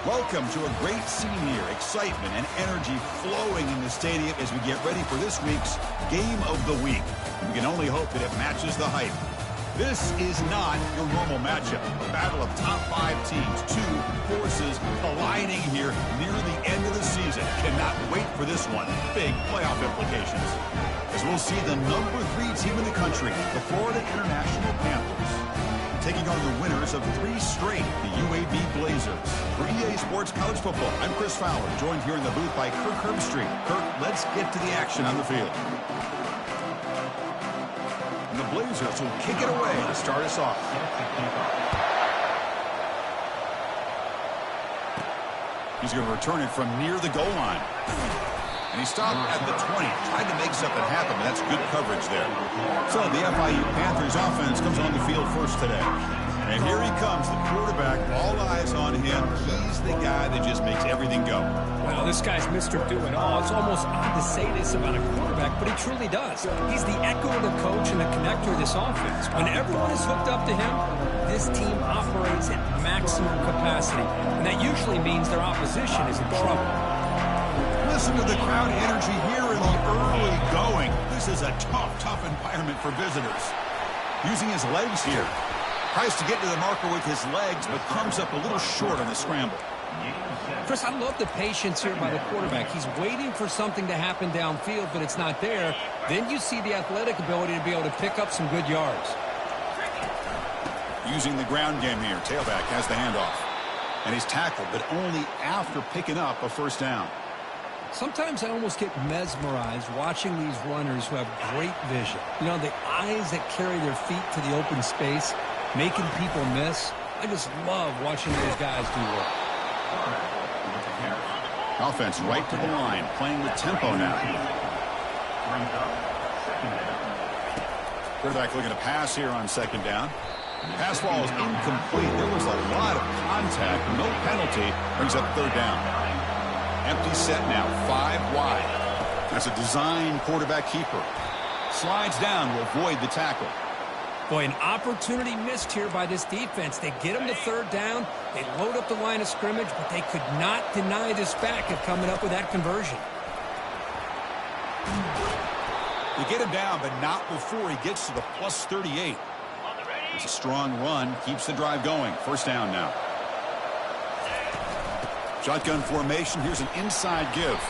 Welcome to a great scene here. Excitement and energy flowing in the stadium as we get ready for this week's Game of the Week. We can only hope that it matches the hype. This is not your normal matchup. A battle of top 5 teams. Two forces colliding here near the end of the season. Cannot wait for this one. Big playoff implications. As we'll see the number 3 team in the country, the Florida International Panthers, taking on the winners of 3 straight, the UAB Blazers. For EA Sports College Football, I'm Chris Fowler, joined here in the booth by Kirk Herbstreit. Kirk, let's get to the action on the field. And the Blazers will kick it away to start us off. He's going to return it from near the goal line. And he stopped at the 20, tried to make something happen, but that's good coverage there. So the FIU Panthers offense comes on the field first today. And here he comes, the quarterback, all eyes on him. He's the guy that just makes everything go. Well, this guy's Mr. Do-It-All. It's almost odd to say this about a quarterback, but he truly does. He's the echo of the coach and the connector of this offense. When everyone is hooked up to him, this team operates at maximum capacity. And that usually means their opposition is in trouble. Listen to the crowd energy here in the early going. This is a tough environment for visitors. Using his legs here. Tries to get to the marker with his legs, but comes up a little short on the scramble. Chris, I love the patience here by the quarterback. He's waiting for something to happen downfield, but it's not there. Then you see the athletic ability to be able to pick up some good yards. Using the ground game here. Tailback has the handoff. And he's tackled, but only after picking up a first down. Sometimes I almost get mesmerized watching these runners who have great vision. You know, the eyes that carry their feet to the open space, making people miss. I just love watching those guys do work. Offense right to the line, playing with tempo now. Quarterback looking to pass here on second down. Pass ball is incomplete. There was a lot of contact. No penalty. Brings up third down. Empty set now, 5 wide. That's a design quarterback keeper. Slides down to avoid the tackle. Boy, an opportunity missed here by this defense. They get him to third down. They load up the line of scrimmage, but they could not deny this back of coming up with that conversion. They get him down, but not before he gets to the plus 38. It's a strong run, keeps the drive going. First down now. Shotgun formation. Here's an inside give.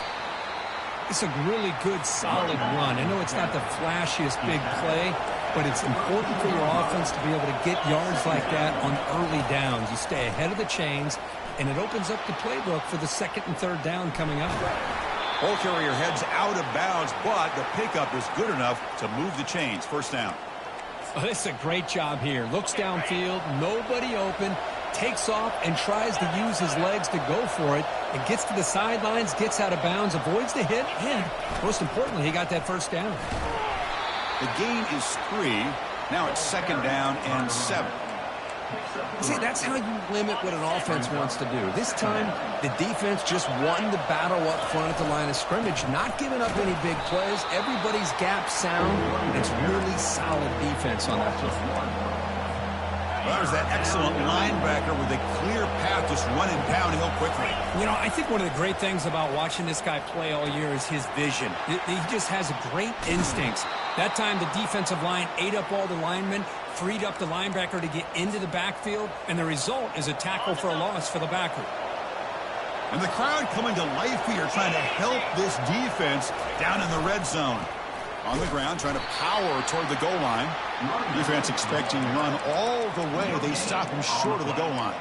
It's a really good, solid run. I know it's not the flashiest big play, but it's important for your offense to be able to get yards like that on early downs. You stay ahead of the chains, and it opens up the playbook for the second and third down coming up. Ball carrier heads out of bounds, but the pickup is good enough to move the chains. First down. Oh, this is a great job here. Looks downfield, nobody open, takes off and tries to use his legs to go for it, and gets to the sidelines, gets out of bounds, avoids the hit, and most importantly, he got that first down. The gain is 3. Now it's second down and 7. See, that's how you limit what an offense wants to do. This time, the defense just won the battle up front at the line of scrimmage, not giving up any big plays. Everybody's gap sound, and it's really solid defense on that play. Well, there's that excellent linebacker with a clear path just running downhill quickly. You know, I think one of the great things about watching this guy play all year is his vision. He just has great instincts. That time, the defensive line ate up all the linemen, freed up the linebacker to get into the backfield, and the result is a tackle for a loss for the backer. And the crowd coming to life here, trying to help this defense down in the red zone. On the ground, trying to power toward the goal line. Defense expecting to run all the way. They stop him short of the goal line.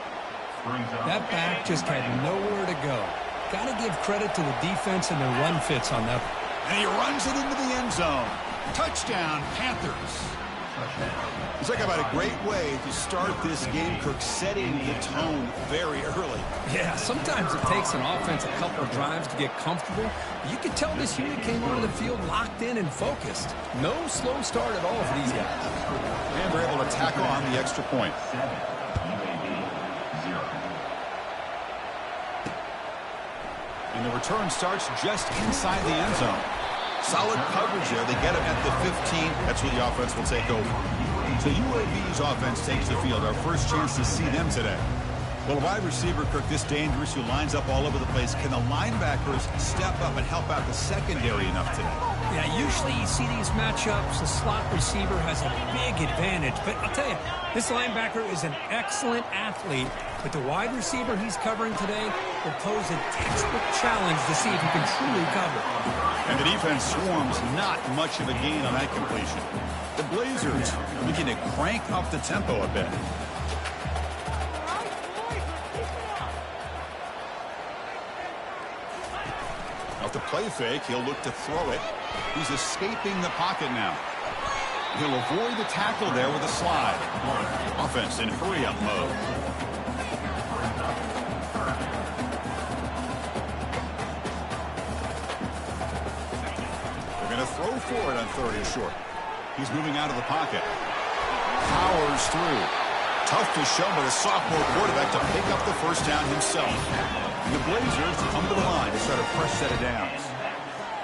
That back just had nowhere to go. Got to give credit to the defense and their run fits on that. And he runs it into the end zone. Touchdown, Panthers. Let's talk about a great way to start this game, Kirk, setting the tone very early. Yeah, sometimes it takes an offense a couple of drives to get comfortable. You can tell this unit came onto the field locked in and focused. No slow start at all for these guys. And they're able to tackle on the extra point. And the return starts just inside the end zone. Solid coverage there. They get him at the 15. That's where the offense will take over. So UAB's offense takes the field. Our first chance to see them today. Well, a wide receiver, Kirk, this dangerous, who lines up all over the place. Can the linebackers step up and help out the secondary enough today? Yeah, usually you see these matchups, the slot receiver has a big advantage. But I'll tell you, this linebacker is an excellent athlete, but the wide receiver he's covering today will pose a textbook challenge to see if he can truly cover. And the defense swarms, not much of a gain on that completion. The Blazers looking to crank up the tempo a bit. Off the play fake, he'll look to throw it. He's escaping the pocket now. He'll avoid the tackle there with a slide. Offense in hurry-up mode. They're going to throw for it on 3rd and short. He's moving out of the pocket. Powers through. Tough to show by the sophomore quarterback to pick up the first down himself. And the Blazers come to the line to start a fresh set of downs.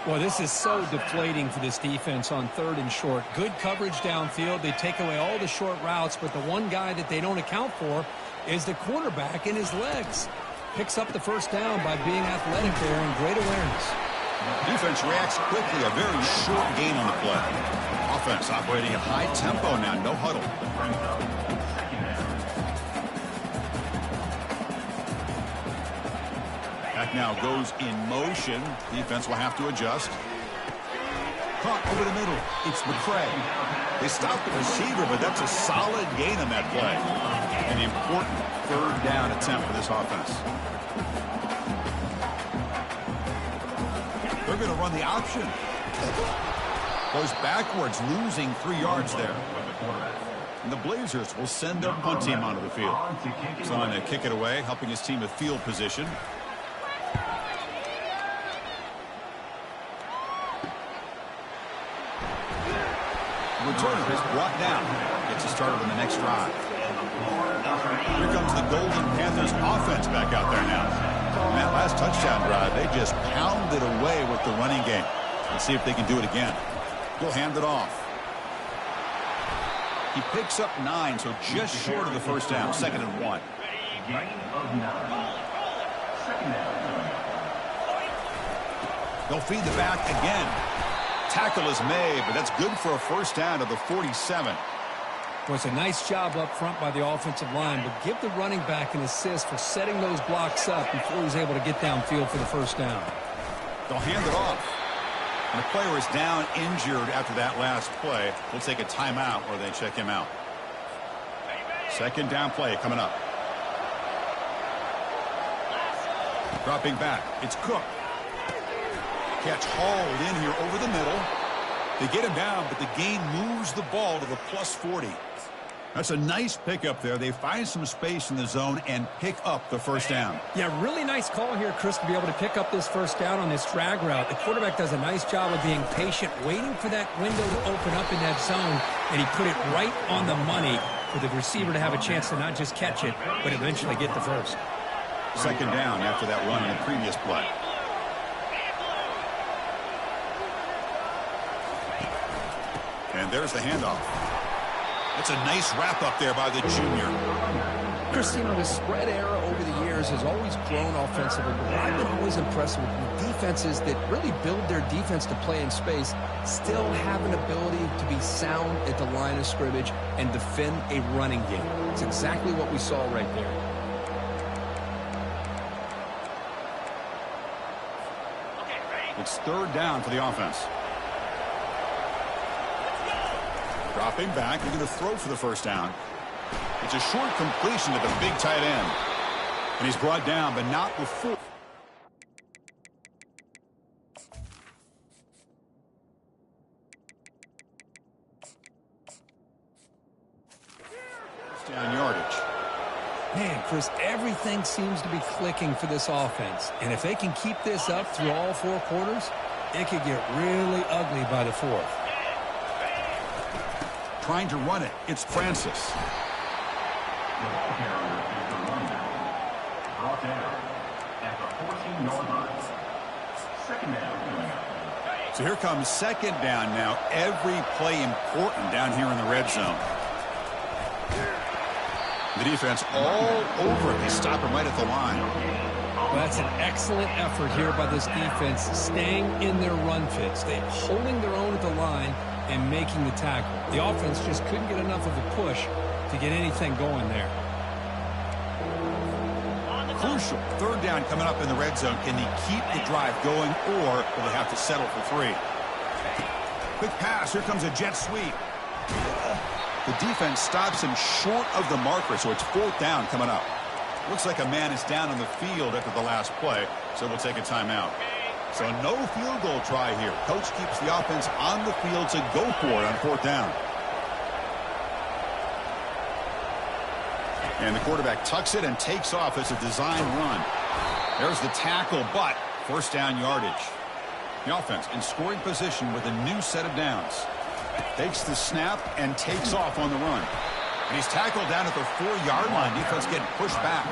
Well, this is so deflating for this defense on 3rd and short. Good coverage downfield. They take away all the short routes, but the one guy that they don't account for is the quarterback and his legs. Picks up the first down by being athletic there and great awareness. Defense reacts quickly. A very short gain on the play. Offense operating at high tempo now. No huddle. Back now goes in motion. Defense will have to adjust. Caught over the middle. It's McCray. They stopped the receiver, but that's a solid gain on that play. An important 3rd down attempt for this offense. They're going to run the option. Goes backwards, losing 3 yards there. And the Blazers will send their punt team onto the field. Trying to kick it away, helping his team with field position. Returner is brought down. Gets us started on the next drive. Here comes the Golden Panthers offense back out there now. On that last touchdown drive, they just pounded away with the running game. Let's see if they can do it again. He'll hand it off. He picks up 9, so just short of the first down. 2nd and 1. They'll feed the back again. Tackle is made, but that's good for a first down to the 47. Well, it's a nice job up front by the offensive line, but give the running back an assist for setting those blocks up before he's able to get downfield for the first down. They'll hand it off. And the player is down injured after that last play. We'll take a timeout or they check him out. 2nd down play coming up. Dropping back. It's Cook. Catch hauled in here over the middle. They get him down, but the gain moves the ball to the +40. That's a nice pickup there. They find some space in the zone and pick up the first down. Yeah, really nice call here, Chris, to be able to pick up this first down on this drag route. The quarterback does a nice job of being patient, waiting for that window to open up in that zone, and he put it right on the money for the receiver to have a chance to not just catch it, but eventually get the first. 2nd down after that run in the previous play. And there's the handoff. That's a nice wrap up there by the junior. Chris, you know, the spread era over the years has always grown offensively, but I've been always impressed with defenses that really build their defense to play in space, still have an ability to be sound at the line of scrimmage and defend a running game. It's exactly what we saw right there. It's 3rd down for the offense. Dropping back, they're going to throw for the first down. It's a short completion to the big tight end. And he's brought down, but not before. Down yardage. Man, Chris, everything seems to be clicking for this offense. And if they can keep this up through all 4 quarters, it could get really ugly by the 4th. Trying to run it. It's Francis. So here comes 2nd down now. Every play important down here in the red zone. The defense all over him. They stop him right at the line. Well, that's an excellent effort here by this defense, staying in their run fits. They're holding their own at the line and making the tackle. The offense just couldn't get enough of a push to get anything going there. Crucial. Third down coming up in the red zone. Can he keep the drive going, or will they have to settle for 3? Quick pass. Here comes a jet sweep. The defense stops him short of the marker, so it's 4th down coming up. Looks like a man is down on the field after the last play, so we'll take a timeout. So no field goal try here. Coach keeps the offense on the field to go for it on 4th down. And the quarterback tucks it and takes off as a design run. There's the tackle, but 1st down yardage. The offense in scoring position with a new set of downs. Takes the snap and takes off on the run. And he's tackled down at the 4-yard line. Defense getting pushed back.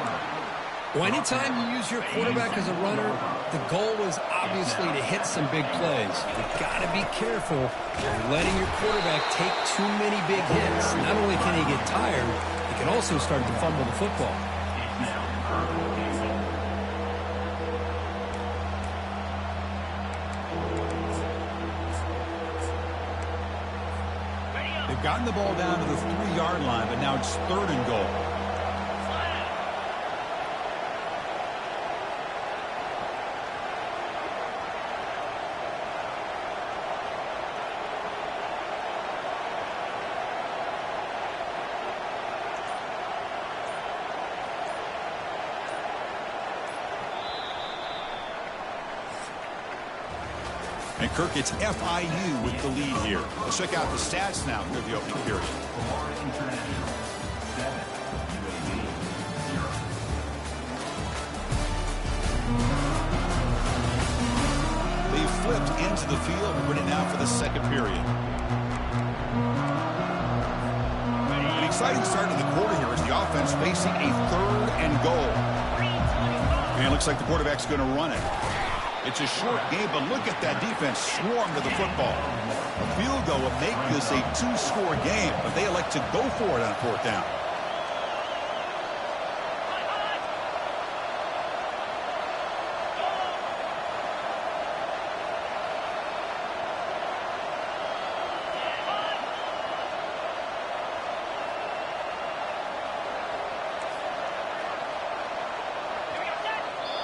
Well, anytime you use your quarterback as a runner, the goal is obviously to hit some big plays. You've got to be careful of letting your quarterback take too many big hits. Not only can he get tired, he can also start to fumble the football. They've gotten the ball down to the 3-yard line, but now it's 3rd and goal. And Kirk, it's FIU with the lead here. Let's check out the stats now through the opening period. They flipped into the field, ready now for the 2nd period. An exciting start to the quarter here as the offense facing a 3rd and goal. And it looks like the quarterback's going to run it. It's a short game, but look at that defense swarm to the football. A field goal would make this a 2-score game, but they elect to go for it on 4th down.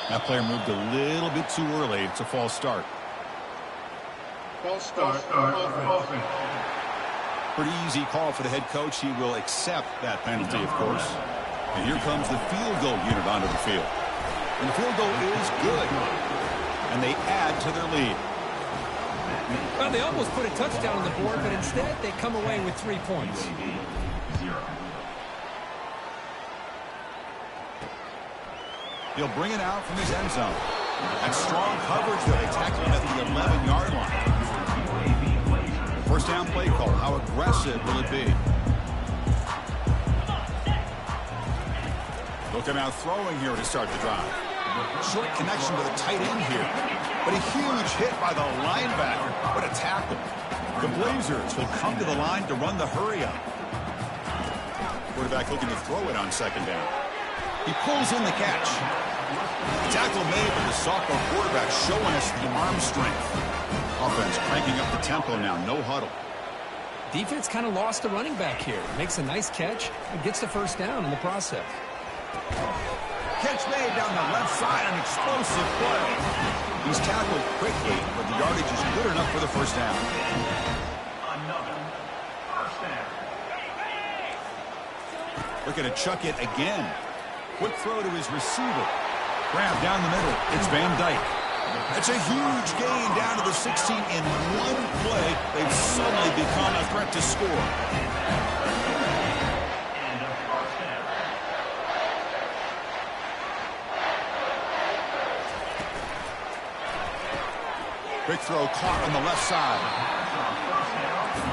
That player moved a little bit too early. It's a false start. False start. Pretty easy call for the head coach. He will accept that penalty, of course. And here comes the field goal unit onto the field. And the field goal is good. And they add to their lead. Well, they almost put a touchdown on the board, but instead they come away with 3 points. He'll bring it out from his end zone. And strong coverage there. They tackle him at the 11-yard line. 1st down play call. How aggressive will it be? Look at now throwing here to start the drive. Short connection to the tight end here. But a huge hit by the linebacker. What a tackle. The Blazers will come to the line to run the hurry up. Quarterback looking to throw it on 2nd down. He pulls in the catch. Tackle made by the sophomore quarterback, showing us the arm strength. Offense cranking up the tempo now, no huddle. Defense kind of lost the running back here. Makes a nice catch and gets the 1st down in the process. Catch made down the left side, an explosive play. He's tackled quickly, but the yardage is good enough for the 1st down. Looking to chuck it again. Quick throw to his receiver. Grab down the middle. It's Van Dyke. It's a huge gain down to the 16 in one play. They've suddenly become a threat to score. Quick throw caught on the left side.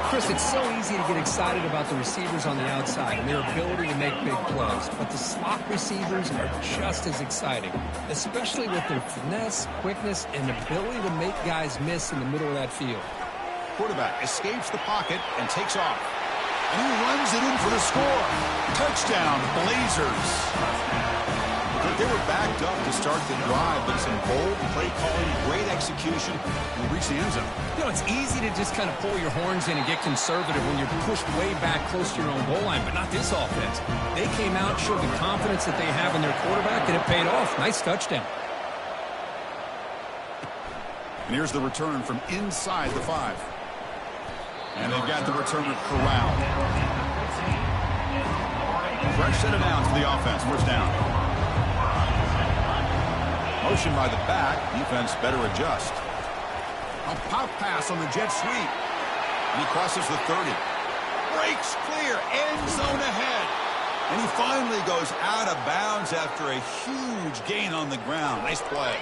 Chris, it's so easy to get excited about the receivers on the outside and their ability to make big plays, but the slot receivers are just as exciting, especially with their finesse, quickness, and ability to make guys miss in the middle of that field. Quarterback escapes the pocket and takes off. And he runs it in for the score. Touchdown, Blazers. They were backed up to start the drive, but some bold play calling, great execution, and reach the end zone. You know, it's easy to just kind of pull your horns in and get conservative when you're pushed way back close to your own goal line, but not this offense. They came out, showed the confidence that they have in their quarterback, and it paid off. Nice touchdown. And here's the return from inside the 5. And they've got the returner corralled. Fresh set of downs for the offense. First down. Motion by the back. Defense better adjust. A pop pass on the jet sweep. And he crosses the 30. Breaks clear. End zone ahead. And he finally goes out of bounds after a huge gain on the ground. Nice play.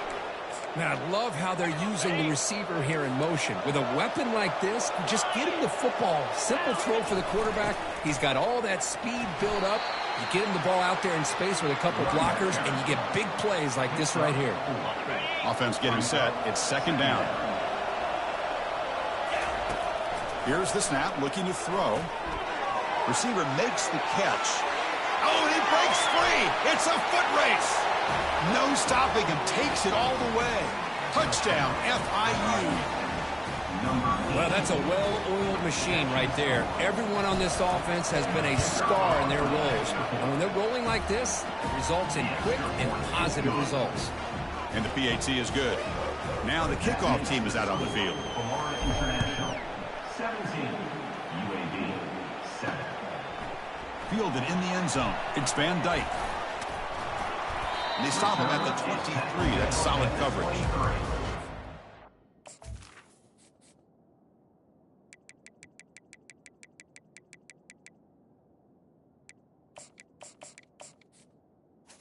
Man, I love how they're using the receiver here in motion. With a weapon like this, just get him the football. Simple throw for the quarterback. He's got all that speed built up. You get him the ball out there in space with a couple blockers, and you get big plays like this right here. Offense getting set. It's second down. Here's the snap, looking to throw. Receiver makes the catch. Oh, and he breaks free. It's a foot race. No stopping him. Takes it all the way. Touchdown, FIU. Well, that's a well-oiled machine right there. Everyone on this offense has been a star in their roles. And when they're rolling like this, it results in quick and positive results. And the PAT is good. Now the kickoff team is out on the field. 17, UAB 7. Fielded in the end zone. It's Van Dyke. And they stop him at the 23. That's solid coverage.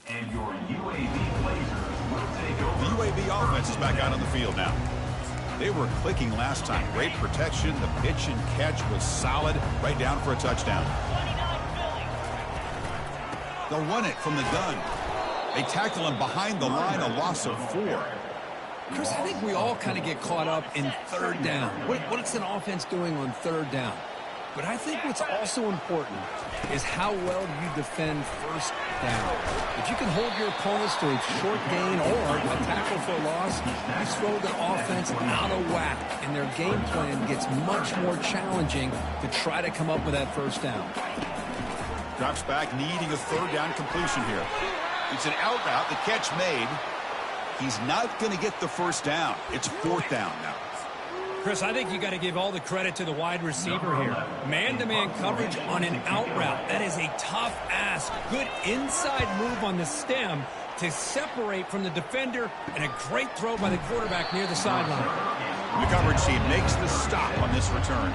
And your UAB Blazers will take over. The UAB offense is back out on the field now. They were clicking last time. Great protection. The pitch and catch was solid. Right down for a touchdown. They'll run it from the gun. They tackle him behind the line, a loss of 4. Chris, I think we all kind of get caught up in third down. What's an offense doing on third down? But I think what's also important is how well you defend first down. If you can hold your opponents to a short gain or a tackle for a loss, you throw the offense out of whack, and their game plan gets much more challenging to try to come up with that first down. Drops back, needing a third down completion here. It's an out route, the catch made. He's not going to get the first down. It's fourth down now. Chris, I think you got to give all the credit to the wide receiver here. Man-to-man coverage on an out route. That is a tough ask. Good inside move on the stem to separate from the defender, and a great throw by the quarterback near the sideline. The coverage team makes the stop on this return.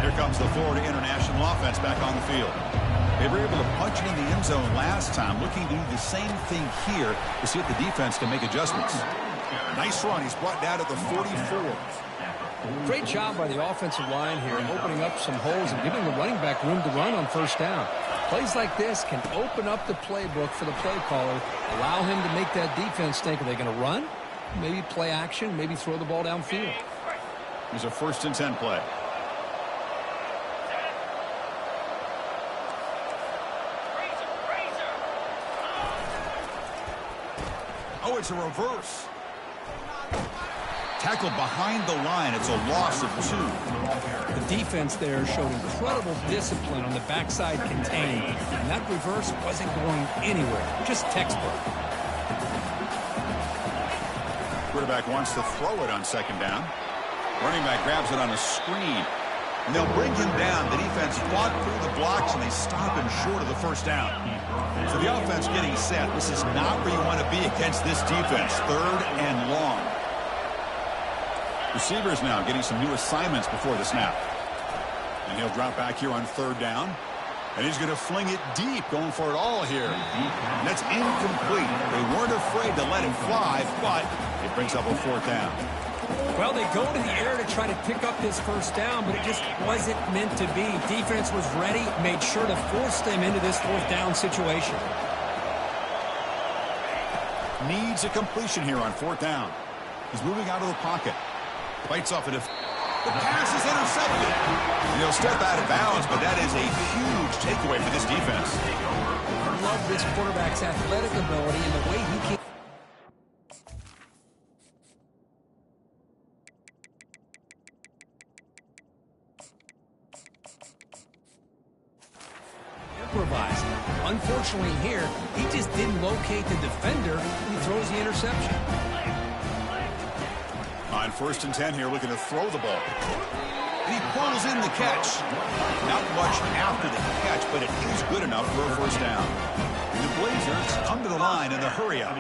Here comes the Florida International offense back on the field. They were able to punch it in the end zone last time, looking to do the same thing here to see if the defense can make adjustments. Nice run. He's brought down at the 44. Great job by the offensive line here, opening up some holes and giving the running back room to run on first down. Plays like this can open up the playbook for the play caller, allow him to make that defense think, are they going to run? Maybe play action, maybe throw the ball downfield. Here's a 1st and 10 play. Oh, it's a reverse. Tackled behind the line. It's a loss of 2. The defense there showed incredible discipline on the backside contained, and that reverse wasn't going anywhere. Just textbook. Quarterback wants to throw it on second down. Running back grabs it on a screen. And they'll bring him down. The defense fought through the blocks, and they stop him short of the first down. So the offense getting set. This is not where you want to be against this defense. 3rd and long. Receivers now getting some new assignments before the snap. And he'll drop back here on 3rd down. And he's going to fling it deep, going for it all here. And that's incomplete. They weren't afraid to let him fly, but it brings up a 4th down. Well, they go to the air to try to pick up this first down, but it just wasn't meant to be. Defense was ready, made sure to force them into this 4th down situation. Needs a completion here on 4th down. He's moving out of the pocket. Bites off it. The pass is intercepted. He'll step out of bounds, but that is a huge takeaway for this defense. I love this quarterback's athletic ability and the way he can improvise. Unfortunately here, he just didn't locate the defender and he throws the interception. On 1st and 10 here, looking to throw the ball. And he pulls in the catch. Not much after the catch, but it is good enough for a first down. And the Blazers come to the line in the hurry up.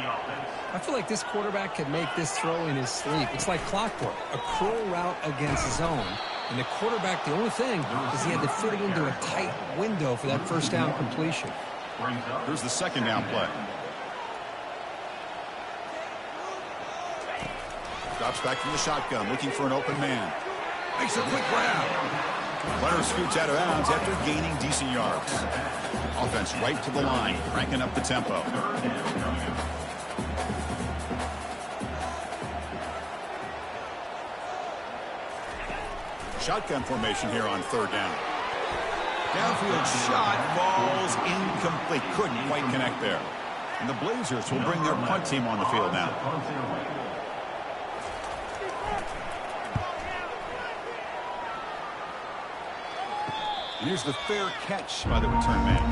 I feel like this quarterback could make this throw in his sleep. It's like clockwork, a curl route against zone. And the quarterback, the only thing is he had to fit it into a tight window for that first down completion. Here's the second down play. Drops back from the shotgun, looking for an open man. Makes a quick grab. Runner scoots out of bounds after gaining decent yards. Offense right to the line, cranking up the tempo. Shotgun formation here on 3rd down. Downfield shot falls incomplete. Couldn't quite connect there. And the Blazers will bring their punt team on the field now. And here's the fair catch by the return man.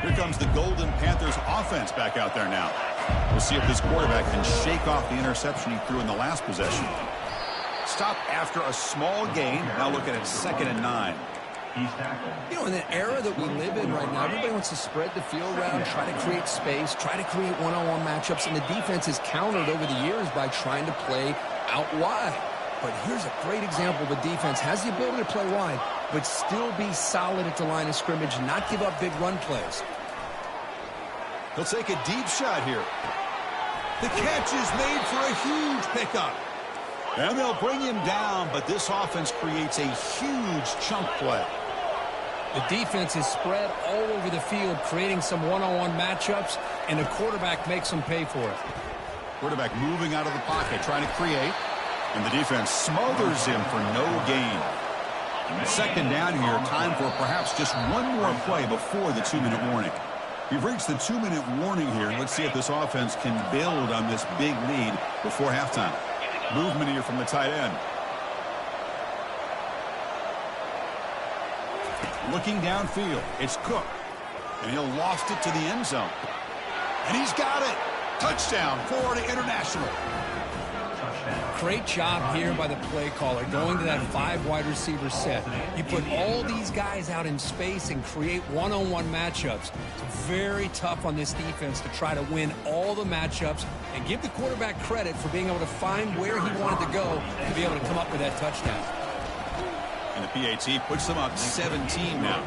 Here comes the Golden Panthers offense back out there now. We'll see if this quarterback can shake off the interception he threw in the last possession. Stop after a small gain. Now looking at 2nd and 9. You know, in the era that we live in right now, everybody wants to spread the field around, try to create space, try to create one-on-one matchups, and the defense has countered over the years by trying to play out wide. But here's a great example. The defense has the ability to play wide, but still be solid at the line of scrimmage, not give up big run plays. He'll take a deep shot here. The catch is made for a huge pickup. And they'll bring him down, but this offense creates a huge chunk play. The defense is spread all over the field, creating some one-on-one matchups, and the quarterback makes them pay for it. Quarterback moving out of the pocket, trying to create. And the defense smothers him for no gain. 2nd down here, time for perhaps just one more play before the 2-minute warning. We've reached the 2-minute warning here. Let's see if this offense can build on this big lead before halftime. Movement here from the tight end. Looking downfield, it's Cook. And he'll loft it to the end zone. And he's got it. Touchdown, Florida International. Great job here by the play caller, going to that 5 wide receiver set. You put all these guys out in space and create one-on-one matchups. It's very tough on this defense to try to win all the matchups and give the quarterback credit for being able to find where he wanted to go to be able to come up with that touchdown. And the PAT puts them up 17 now.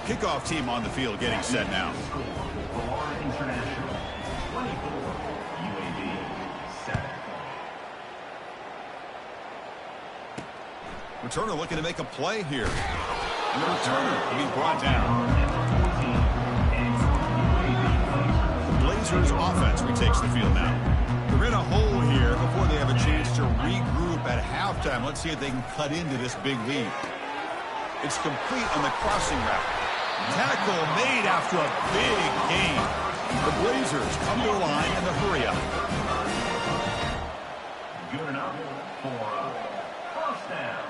Kickoff team on the field getting set now. Florida International, 24, UAB, 7. Returner looking to make a play here. And the returner will be brought down. The Blazers offense retakes the field now. They're in a hole here before they have a chance to regroup at halftime. Let's see if they can cut into this big lead. It's complete on the crossing route. Tackle made after a big gain. The Blazers come to the line in the hurry up. Good enough for a first down.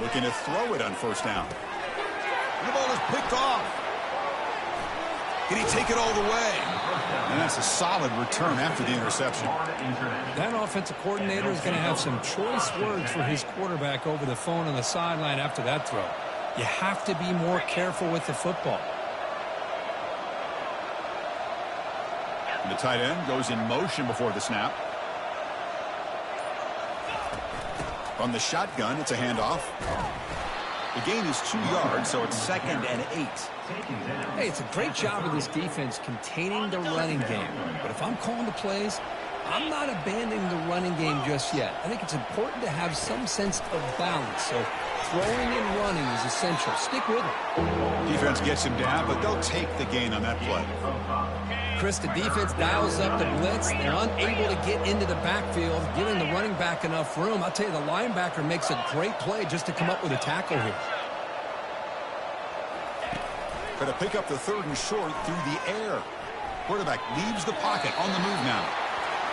Looking to throw it on first down. And the ball is picked off. Can he take it all the way? And that's a solid return after the interception. That offensive coordinator is going to have some choice words for his quarterback over the phone on the sideline after that throw. You have to be more careful with the football. And the tight end goes in motion before the snap. From the shotgun, it's a handoff. The gain is 2 yards, so it's 2nd and 8. Hey, it's a great job of this defense containing the running game. But if I'm calling the plays, I'm not abandoning the running game just yet. I think it's important to have some sense of balance. So throwing and running is essential. Stick with it. Defense gets him down, but they'll take the gain on that play. Chris, the defense dials up the blitz. They're unable to get into the backfield, giving the running back enough room. I'll tell you, the linebacker makes a great play just to come up with a tackle here. Going to pick up the 3rd and short through the air. Quarterback leaves the pocket on the move now.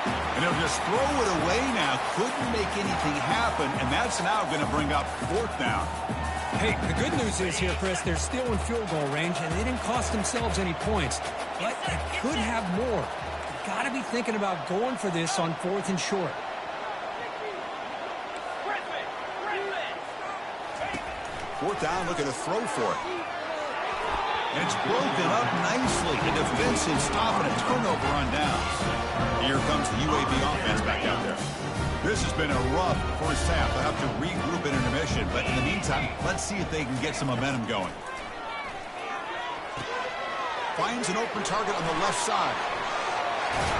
And he'll just throw it away now. Couldn't make anything happen, and that's now going to bring up 4th down. Hey, the good news is here, Chris, they're still in field goal range, and they didn't cost themselves any points. But they could have more. Got to be thinking about going for this on 4th and short. 4th down, looking to throw for it. And it's broken up nicely. The defense is stopping a turnover on downs. Here comes the UAB offense back out there. This has been a rough first half. They'll have to regroup in intermission. But in the meantime, let's see if they can get some momentum going. Finds an open target on the left side.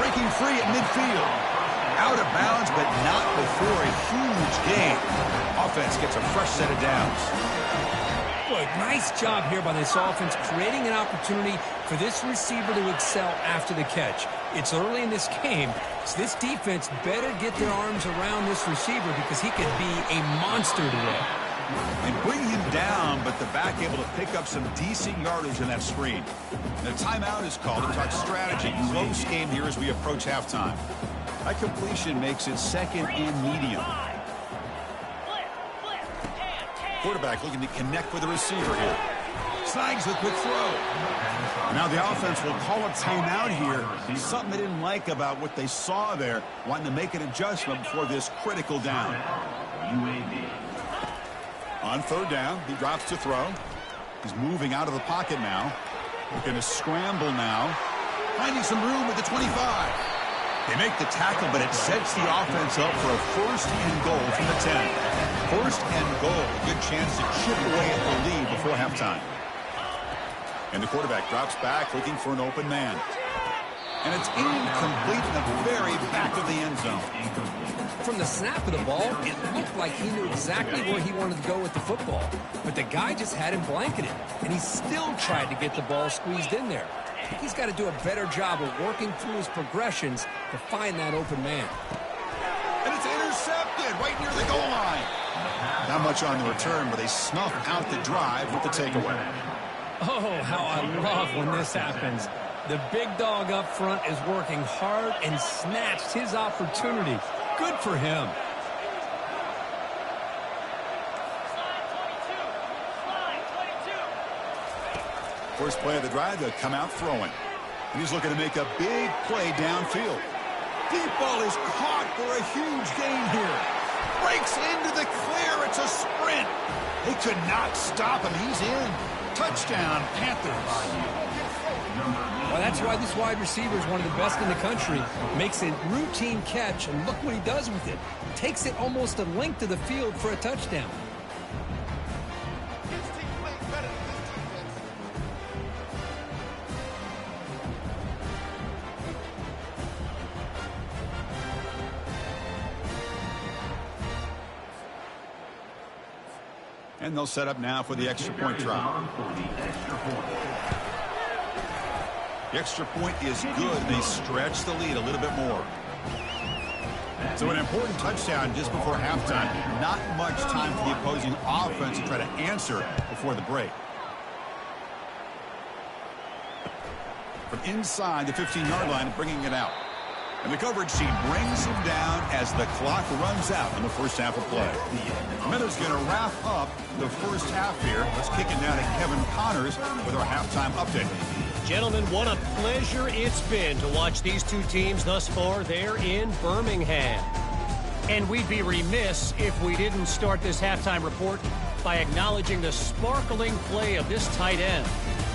Breaking free at midfield. Out of bounds, but not before a huge gain. Offense gets a fresh set of downs. Boy, nice job here by this offense, creating an opportunity for this receiver to excel after the catch. It's early in this game, so this defense better get their arms around this receiver because he could be a monster today. And bring him down, but the back able to pick up some decent yardage in that screen. The timeout is called to talk strategy. Close game here as we approach halftime. That completion makes it 2nd and medium. Quarterback looking to connect with the receiver here. Snags the quick throw. Now the offense will call a timeout here. Something they didn't like about what they saw there. Wanting to make an adjustment before this critical down. UAB. On 3rd down, he drops to throw. He's moving out of the pocket now. Looking to scramble now. Finding some room at the 25. They make the tackle, but it sets the offense up for a 1st and goal from the 10. 1st and goal. A good chance to chip away at the lead before halftime. And the quarterback drops back looking for an open man. And it's incomplete in the very back of the end zone. From the snap of the ball, it looked like he knew exactly where he wanted to go with the football. But the guy just had him blanketed, and he still tried to get the ball squeezed in there. He's got to do a better job of working through his progressions to find that open man. And it's intercepted right near the goal line. Not much on the return, but they snuff out the drive with the takeaway. Oh, how I love when this happens. The big dog up front is working hard and snatched his opportunity. Good for him. First play of the drive to come out throwing. And he's looking to make a big play downfield. Deep ball is caught for a huge gain here. Breaks into the clear. It's a sprint. They could not stop him. He's in. Touchdown, Panthers. Well, that's why this wide receiver is one of the best in the country. Makes a routine catch, and look what he does with it. Takes it almost a length of the field for a touchdown. And they'll set up now for the extra point try. The extra point is good. They stretch the lead a little bit more. So an important touchdown just before halftime. Not much time for the opposing offense to try to answer before the break. From inside the 15-yard line, bringing it out. And the coverage team brings him down as the clock runs out in the first half of play. Miller's going to wrap up the first half here. Let's kick it down to Kevin Connors with our halftime update. Gentlemen, what a pleasure it's been to watch these two teams thus far there in Birmingham. And we'd be remiss if we didn't start this halftime report by acknowledging the sparkling play of this tight end.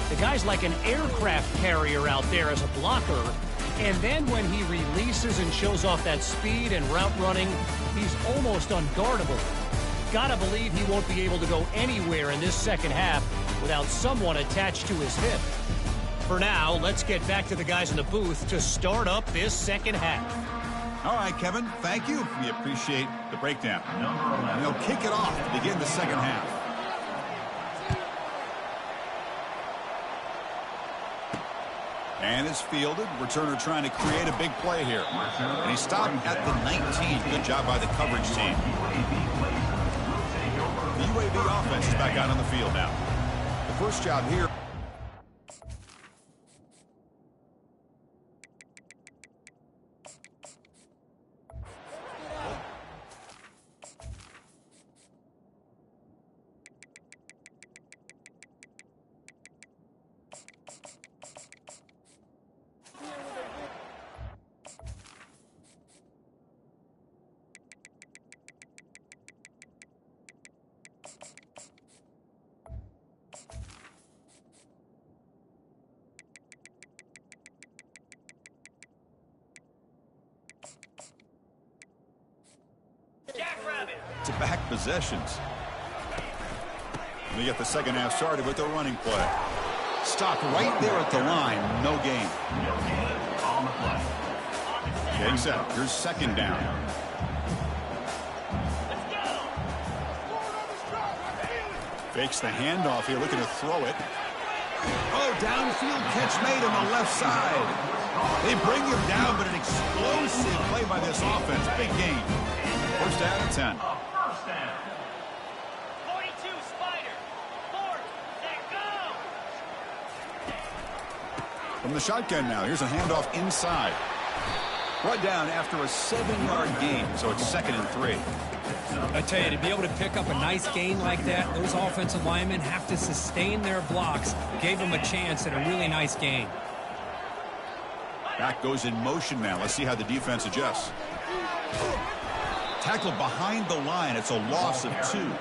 The guy's like an aircraft carrier out there as a blocker. And then when he releases and shows off that speed and route running, he's almost unguardable. Gotta believe he won't be able to go anywhere in this second half without someone attached to his hip. For now, let's get back to the guys in the booth to start up this second half. All right, Kevin, thank you. We appreciate the breakdown. And they'll kick it off to begin the second half. And it's fielded. Returner trying to create a big play here. And he stopped at the 19. Good job by the coverage team. The UAB offense is back out on the field now. The first job here. To back possessions. We get the second half started with the running play. Stop right there at the line. No gain. Getting set. Here's second down. Fakes the handoff here, looking to throw it. Oh, downfield catch made on the left side. They bring him down, but an explosive play by this offense. Big gain. First down and 10. First down. 42 Spider. 4th and go. From the shotgun now, here's a handoff inside. Brought down after a 7-yard gain, so it's 2nd and 3. I tell you, to be able to pick up a nice gain like that, those offensive linemen have to sustain their blocks. Gave them a chance at a really nice gain. Back goes in motion now. Let's see how the defense adjusts. Tackled behind the line. It's a loss of 2.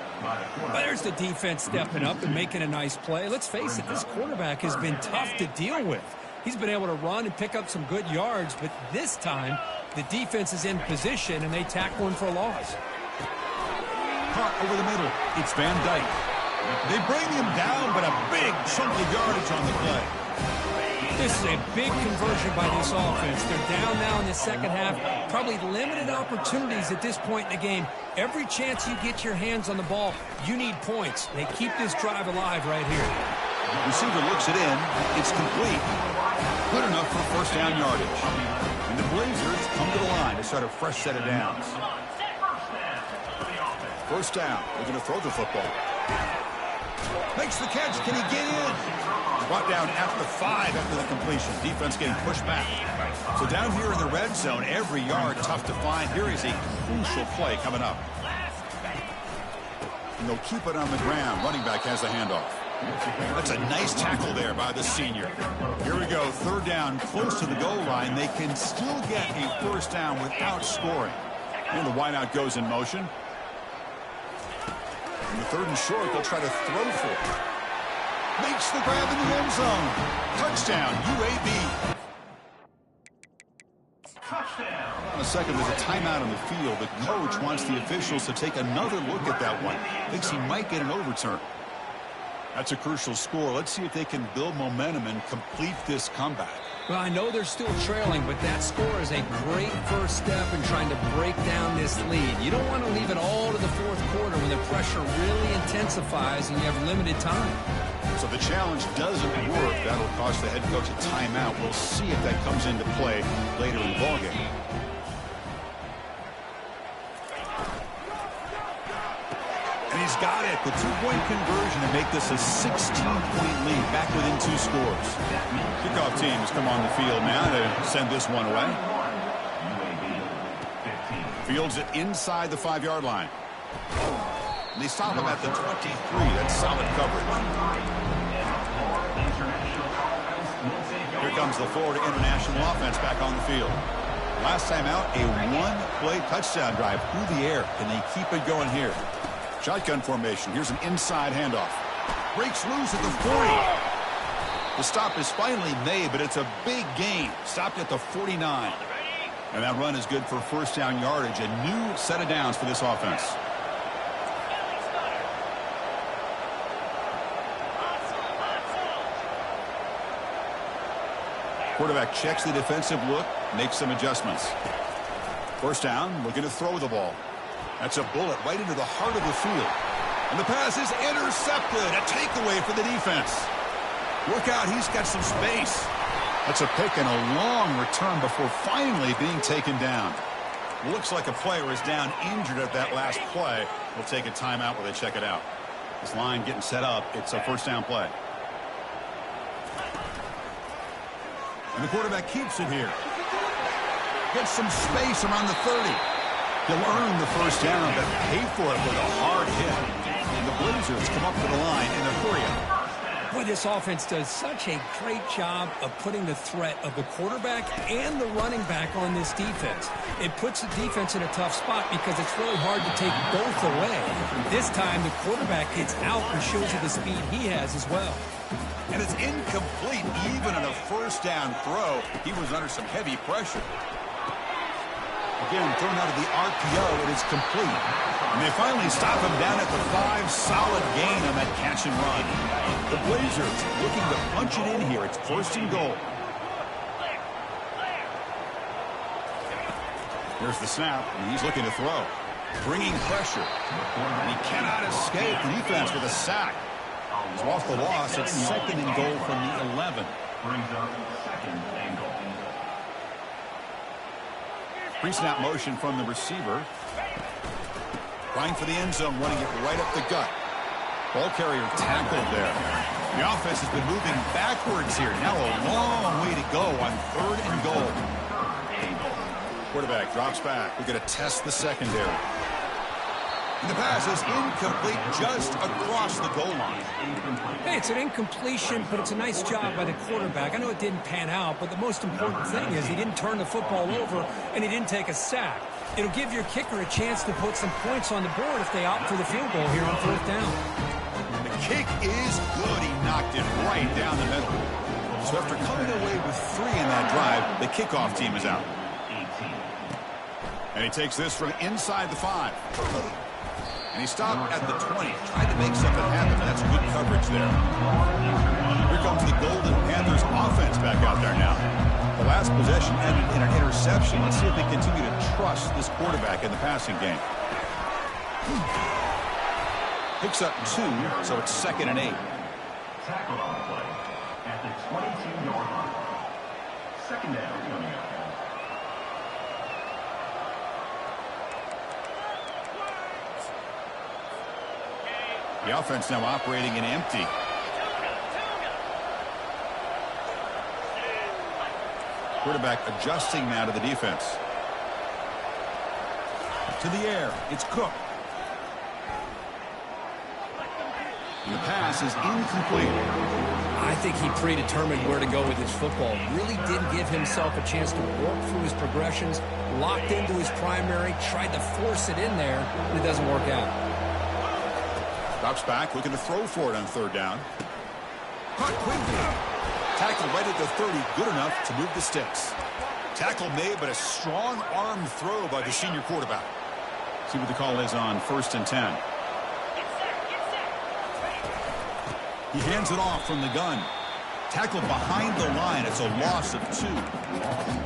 There's the defense stepping up and making a nice play. Let's face it, this quarterback has been tough to deal with. He's been able to run and pick up some good yards, but this time the defense is in position and they tackle him for a loss. Caught over the middle. It's Van Dyke. They bring him down, but a big chunk of yardage on the play. This is a big conversion by this offense. They're down now in the second half. Probably limited opportunities at this point in the game. Every chance you get your hands on the ball, you need points. They keep this drive alive right here. Receiver looks it in. It's complete. Good enough for first down yardage. And the Blazers come to the line to start a fresh set of downs. First down. They're going to throw the football. Makes the catch. Can he get in? Brought down at the 5 after the completion. Defense getting pushed back. So down here in the red zone, every yard tough to find. Here is a crucial play coming up. And they'll keep it on the ground. Running back has the handoff. That's a nice tackle there by the senior. Here we go. Third down, close to the goal line. They can still get a first down without scoring. And the wideout goes in motion. And the 3rd and short, they'll try to throw for it. Makes the grab in the end zone. Touchdown, UAB. Touchdown. On a second, there's a timeout on the field. The coach wants the officials to take another look at that one. Thinks he might get an overturn. That's a crucial score. Let's see if they can build momentum and complete this comeback. Well, I know they're still trailing, but that score is a great first step in trying to break down this lead. You don't want to leave it all to the 4th quarter when the pressure really intensifies and you have limited time. So the challenge doesn't work. That'll cost the head coach a timeout. We'll see if that comes into play later in the ballgame. And he's got it. The 2-point conversion to make this a 16-point lead, back within 2 scores. Kickoff teams come on the field now to send this one away. Fields it inside the 5-yard line. And they stop him at the 23. That's solid coverage. Here comes the Florida International offense back on the field. Last time out, a 1-play touchdown drive through the air. Can they keep it going here? Shotgun formation. Here's an inside handoff. Breaks loose at the 40. The stop is finally made, but it's a big gain. Stopped at the 49. And that run is good for first down yardage. A new set of downs for this offense. Quarterback checks the defensive look, makes some adjustments. First down, looking to throw the ball. That's a bullet right into the heart of the field. And the pass is intercepted. A takeaway for the defense. Look out, he's got some space. That's a pick and a long return before finally being taken down. Looks like a player is down injured at that last play. We'll take a timeout while they check it out. This line getting set up. It's a first down play. And the quarterback keeps it here. Gets some space around the 30. He'll earn the first down, but pay for it with a hard hit. And the Blazers come up to the line in their 3. Boy, this offense does such a great job of putting the threat of the quarterback and the running back on this defense. It puts the defense in a tough spot because it's really hard to take both away. This time, the quarterback gets out and shows you the speed he has as well. And it's incomplete even on a first down throw. He was under some heavy pressure. Again, thrown out of the RPO, it is complete. And they finally stop him down at the 5. Solid gain on that catch and run. The Blazers looking to punch it in here. It's first and goal. Here's the snap, and he's looking to throw. Bringing pressure. And he cannot escape the defense with a sack. So off the loss, it's second and goal from the 11. Brings up second and goal. Pre-snap motion from the receiver. Trying for the end zone, running it right up the gut. Ball carrier tackled there. The offense has been moving backwards here. Now a long way to go on third and goal. Quarterback drops back. We're going to test the secondary. And the pass is incomplete just across the goal line. Hey, it's an incompletion, but it's a nice job by the quarterback. I know it didn't pan out, but the most important thing is he didn't turn the football over and he didn't take a sack. It'll give your kicker a chance to put some points on the board if they opt for the field goal here on fourth down. The kick is good. He knocked it right down the middle. So after coming away with 3 in that drive, the kickoff team is out. And he takes this from inside the 5. And he stopped at the 20. Tried to make something happen. That's good coverage there. Here comes the Golden Panthers offense back out there now. The last possession ended in an interception. Let's see if they continue to trust this quarterback in the passing game. Picks up 2, so it's second and 8. Tackle on the play at the 22-yard line. Second down coming up. The offense now operating in empty. Quarterback adjusting now to the defense. To the air. It's Cook. And the pass is incomplete. I think he predetermined where to go with his football. Really didn't give himself a chance to work through his progressions. Locked into his primary. Tried to force it in there. And it doesn't work out. Drops back, looking to throw for it on third down. Caught quickly. Tackle right at the 30, good enough to move the sticks. Tackle made, but a strong arm throw by the senior quarterback. See what the call is on first and 10. He hands it off from the gun. Tackled behind the line. It's a loss of 2.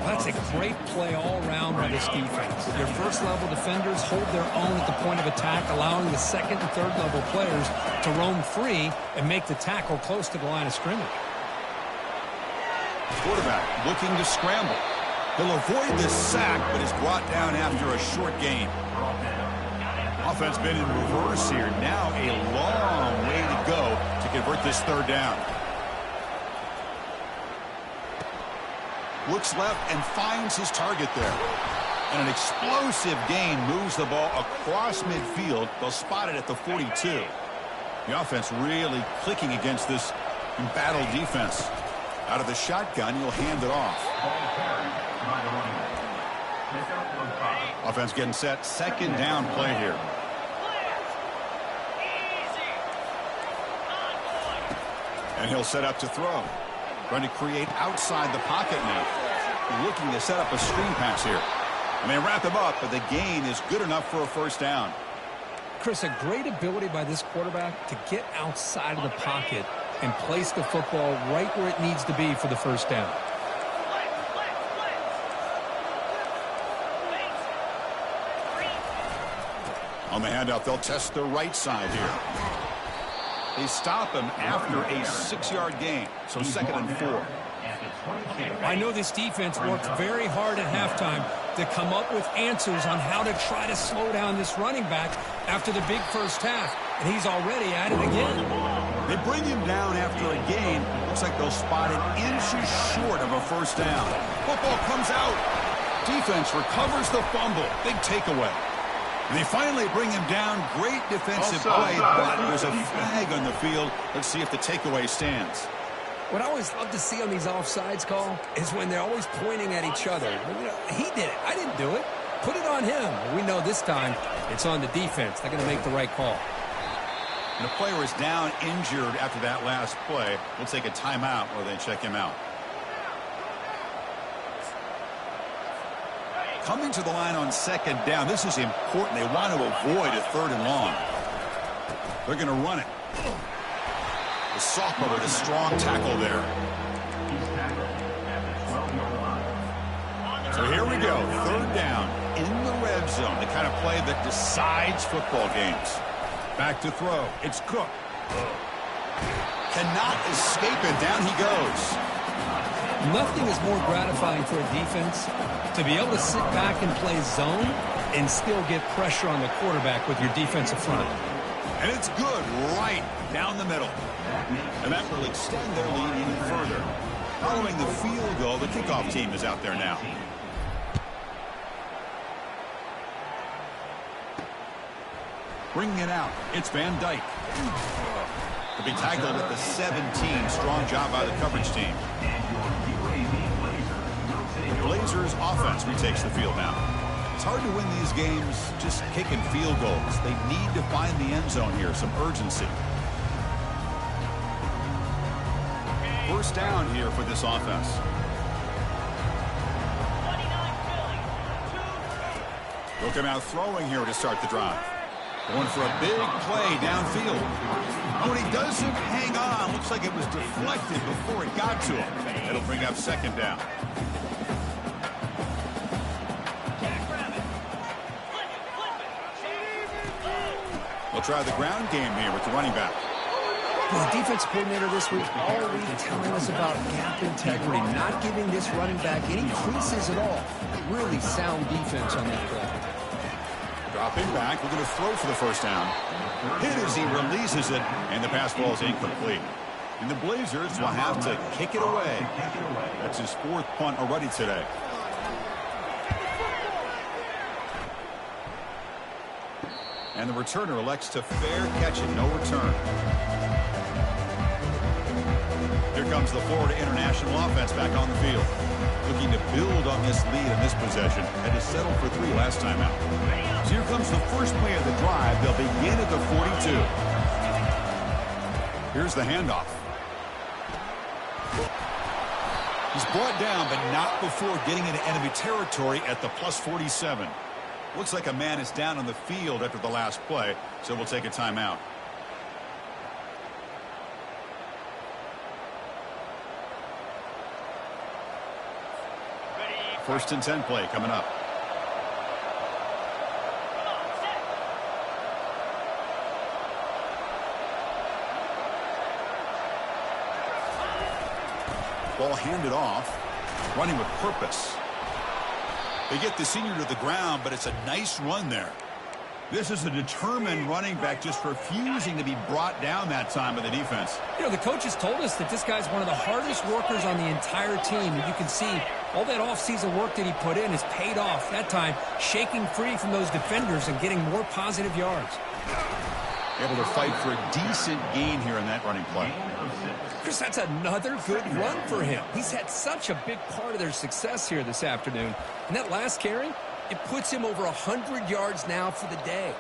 That's a great play all around by this defense. Your first-level defenders hold their own at the point of attack, allowing the second and third-level players to roam free and make the tackle close to the line of scrimmage. Quarterback looking to scramble. He'll avoid this sack, but is brought down after a short gain. Offense been in reverse here. Now a long way to go to convert this third down. Looks left and finds his target there. And an explosive gain moves the ball across midfield. They'll spot it at the 42. The offense really clicking against this embattled defense. Out of the shotgun, he'll hand it off. Offense getting set. Second down play here. And he'll set up to throw. Trying to create outside the pocket now. Looking to set up a screen pass here. And they wrap him up, but the gain is good enough for a first down. Chris, a great ability by this quarterback to get outside of the pocket and place the football right where it needs to be for the first down. On the handoff, they'll test the right side here. They stop him after a 6-yard gain, so second and 4. I know this defense worked very hard at halftime to come up with answers on how to try to slow down this running back after the big first half, and he's already at it again. They bring him down after a gain. Looks like they'll spot it inches short of a first down. Football comes out. Defense recovers the fumble. Big takeaway. And they finally bring him down. Great defensive play, but there's a flag on the field. Let's see if the takeaway stands. What I always love to see on these offsides call is when they're always pointing at each other. You know, he did it. I didn't do it. Put it on him. We know this time it's on the defense. They're going to make the right call. And the player is down injured after that last play. We'll take a timeout while they check him out. Coming to the line on second down. This is important. They want to avoid a third and long. They're going to run it. The sophomore with a strong tackle there. So here we go. Third down in the red zone. The kind of play that decides football games. Back to throw. It's Cook. Cannot escape it. Down he goes. Nothing is more gratifying for a defense to be able to sit back and play zone and still get pressure on the quarterback with your defensive front. And it's good right down the middle. And that will extend their lead even further. Following the field goal, the kickoff team is out there now. Bringing it out, it's Van Dyke. To be tackled at the 17. Strong job by the coverage team. The Blazers offense retakes the field now. It's hard to win these games just kicking field goals. They need to find the end zone here, some urgency. First down here for this offense. They'll come out throwing here to start the drive. Going for a big play downfield. Oh, and he doesn't hang on. Looks like it was deflected before it got to him. It'll bring up second down. They'll try the ground game here with the running back. The defensive coordinator this week already telling us about gap integrity, not giving this running back any creases at all. Really sound defense on that play. Dropping back, we're going to throw for the first down. Hit as he releases it, and the pass ball is incomplete. And the Blazers will have to kick it away. That's his fourth punt already today. And the returner elects to fair catch it, no return. Here comes the Florida International offense back on the field. Looking to build on this lead in this possession. Had to settle for 3 last time out. So here comes the first play of the drive. They'll begin at the 42. Here's the handoff. He's brought down, but not before getting into enemy territory at the plus 47. Looks like a man is down on the field after the last play, so we'll take a timeout. First and 10 play coming up. Ball handed off. Running with purpose. They get the senior to the ground, but it's a nice run there. This is a determined running back just refusing to be brought down that time by the defense. You know, the coaches told us that this guy's one of the hardest workers on the entire team. And you can see all that offseason work that he put in has paid off. That time, shaking free from those defenders and getting more positive yards. Able to fight for a decent gain here in that running play. Chris, that's another good run for him. He's had such a big part of their success here this afternoon. And that last carry, it puts him over 100 yards now for the day.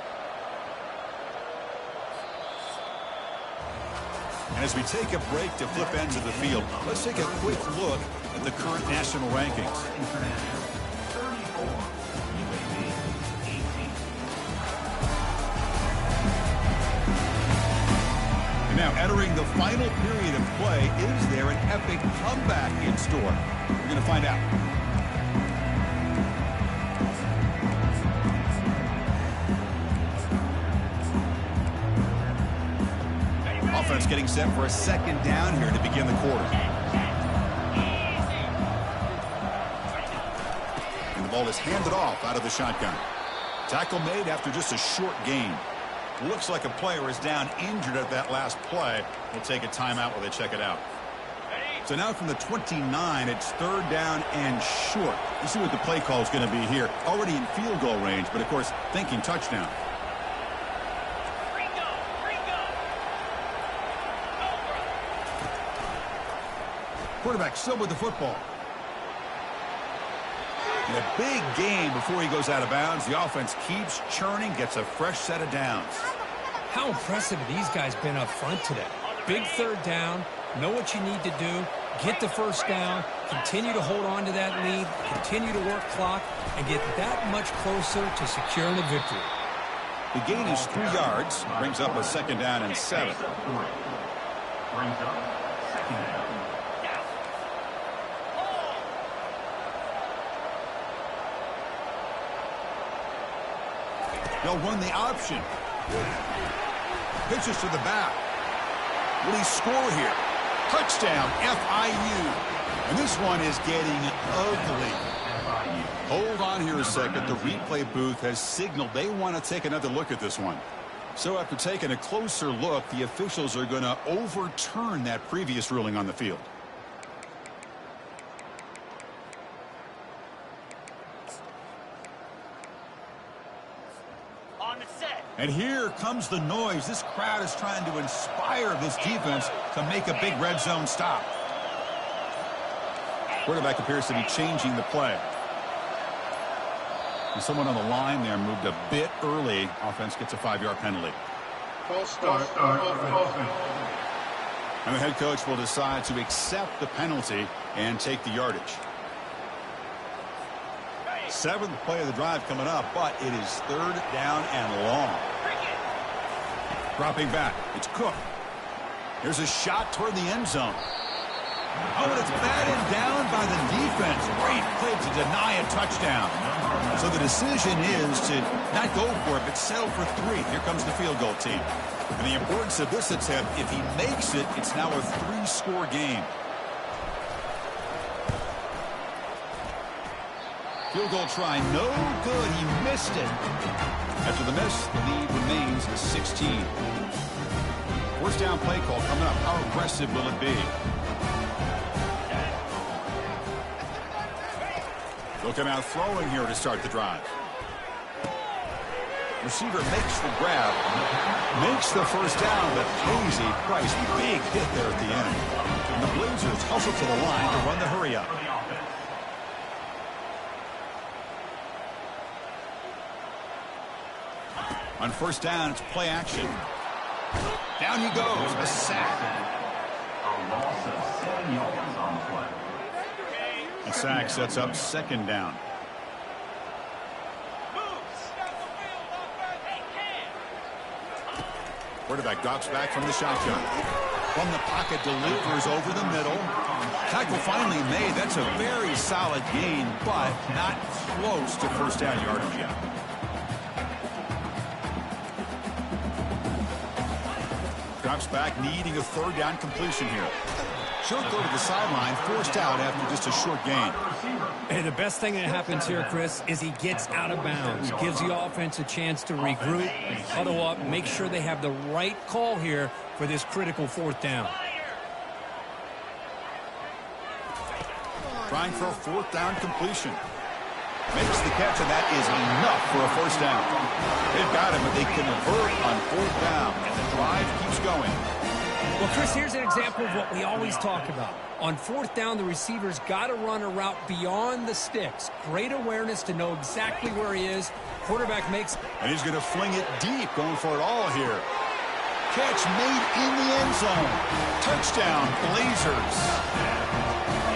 And as we take a break to flip ends of the field, let's take a quick look at the current national rankings. Now, entering the final period of play, is there an epic comeback in store? We're going to find out. Offense getting set for a second down here to begin the quarter. ball is handed off out of the shotgun. Tackle made after just a short gain. Looks like a player is down injured at that last play. We'll take a timeout while they check it out. So now from the 29, it's 3rd down and short. Let's see what the play call is going to be here. Already in field goal range, but of course thinking touchdown. Quarterback still with the football. And a big gain before he goes out of bounds. The offense keeps churning, gets a fresh set of downs. How impressive have these guys been up front today? Big 3rd down, know what you need to do, get the 1st down, continue to hold on to that lead, continue to work clock, and get that much closer to securing a victory. The gain is 3 yards, brings up a 2nd down and 7. Brings up 2nd down. They'll run the option. Pitches to the back. Will he score here? Touchdown, FIU. And this one is getting ugly. Hold on here a second. The replay booth has signaled they want to take another look at this one. So after taking a closer look, the officials are going to overturn that previous ruling on the field. And here comes the noise. This crowd is trying to inspire this defense to make a big red zone stop. Quarterback appears to be changing the play. And someone on the line there moved a bit early. Offense gets a 5-yard penalty. False start. And the head coach will decide to accept the penalty and take the yardage. 7th play of the drive coming up, but it is 3rd down and long. Dropping back, it's Cook. Here's a shot toward the end zone. Oh, and it's batted down by the defense. Great play to deny a touchdown. So the decision is to not go for it, but settle for 3. Here comes the field goal team. And the importance of this attempt, if he makes it, it's now a 3-score game. Field goal try, no good. He missed it. After the miss, the lead remains 16. 1st down play call coming up. How aggressive will it be? They'll come out throwing here to start the drive. Receiver makes the grab, makes the 1st down, but pays a price. Big hit there at the end. And the Blazers hustle to the line to run the hurry up. On 1st down, it's play action. Down he goes, a sack. A loss of 7 yards on the play. A sack sets up 2nd down. Quarterback drops back from the shotgun. From the pocket, delivers over the middle. Tackle finally made. That's a very solid gain, but not close to 1st down yardage yet. Drops back, needing a 3rd down completion here. She'll go to the sideline, forced out after just a short gain. And the best thing that happens here, Chris, is he gets out of bounds. Gives the offense a chance to regroup, huddle up, make sure they have the right call here for this critical 4th down. Trying for a 4th down completion. Makes the catch, and that is enough for a 1st down. They've got him, but they convert on 4th down, and the drive keeps going. Well, Chris, here's an example of what we always talk about. On 4th down, the receiver's got to run a route beyond the sticks. Great awareness to know exactly where he is. Quarterback makes... And he's going to fling it deep, going for it all here. Catch made in the end zone. Touchdown, Blazers.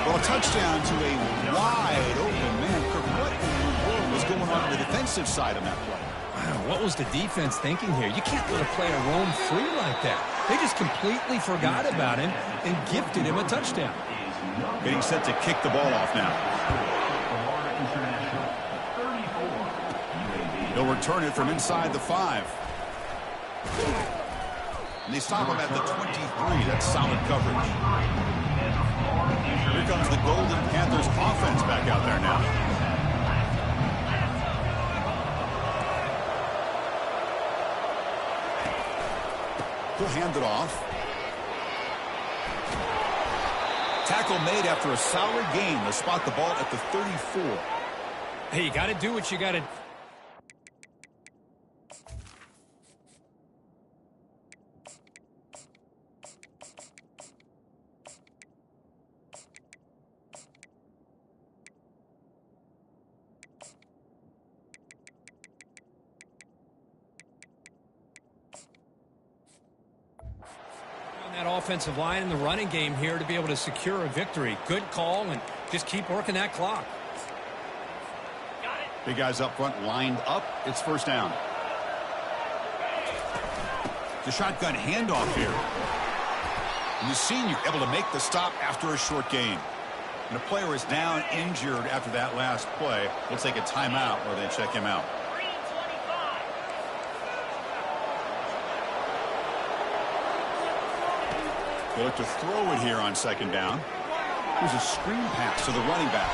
Well, a touchdown to a wide open man. What in the world was going on the defensive side of that play? Wow, what was the defense thinking here? You can't let a player roam free like that. They just completely forgot about him and gifted him a touchdown. Getting set to kick the ball off now. They'll return it from inside the 5. And they stop him at the 23. That's solid coverage. Here comes the Golden Panthers offense back out there now. He'll hand it off. Tackle made after a solid gain to spot the ball at the 34. Hey, you got to do what you got to. That offensive line in the running game here to be able to secure a victory. Good call, and just keep working that clock. Big guys up front lined up. It's first down. The shotgun handoff here. And the senior able to make the stop after a short gain. And a player is down injured after that last play. We'll take a timeout where they check him out. They look to throw it here on second down. Here's a screen pass to the running back.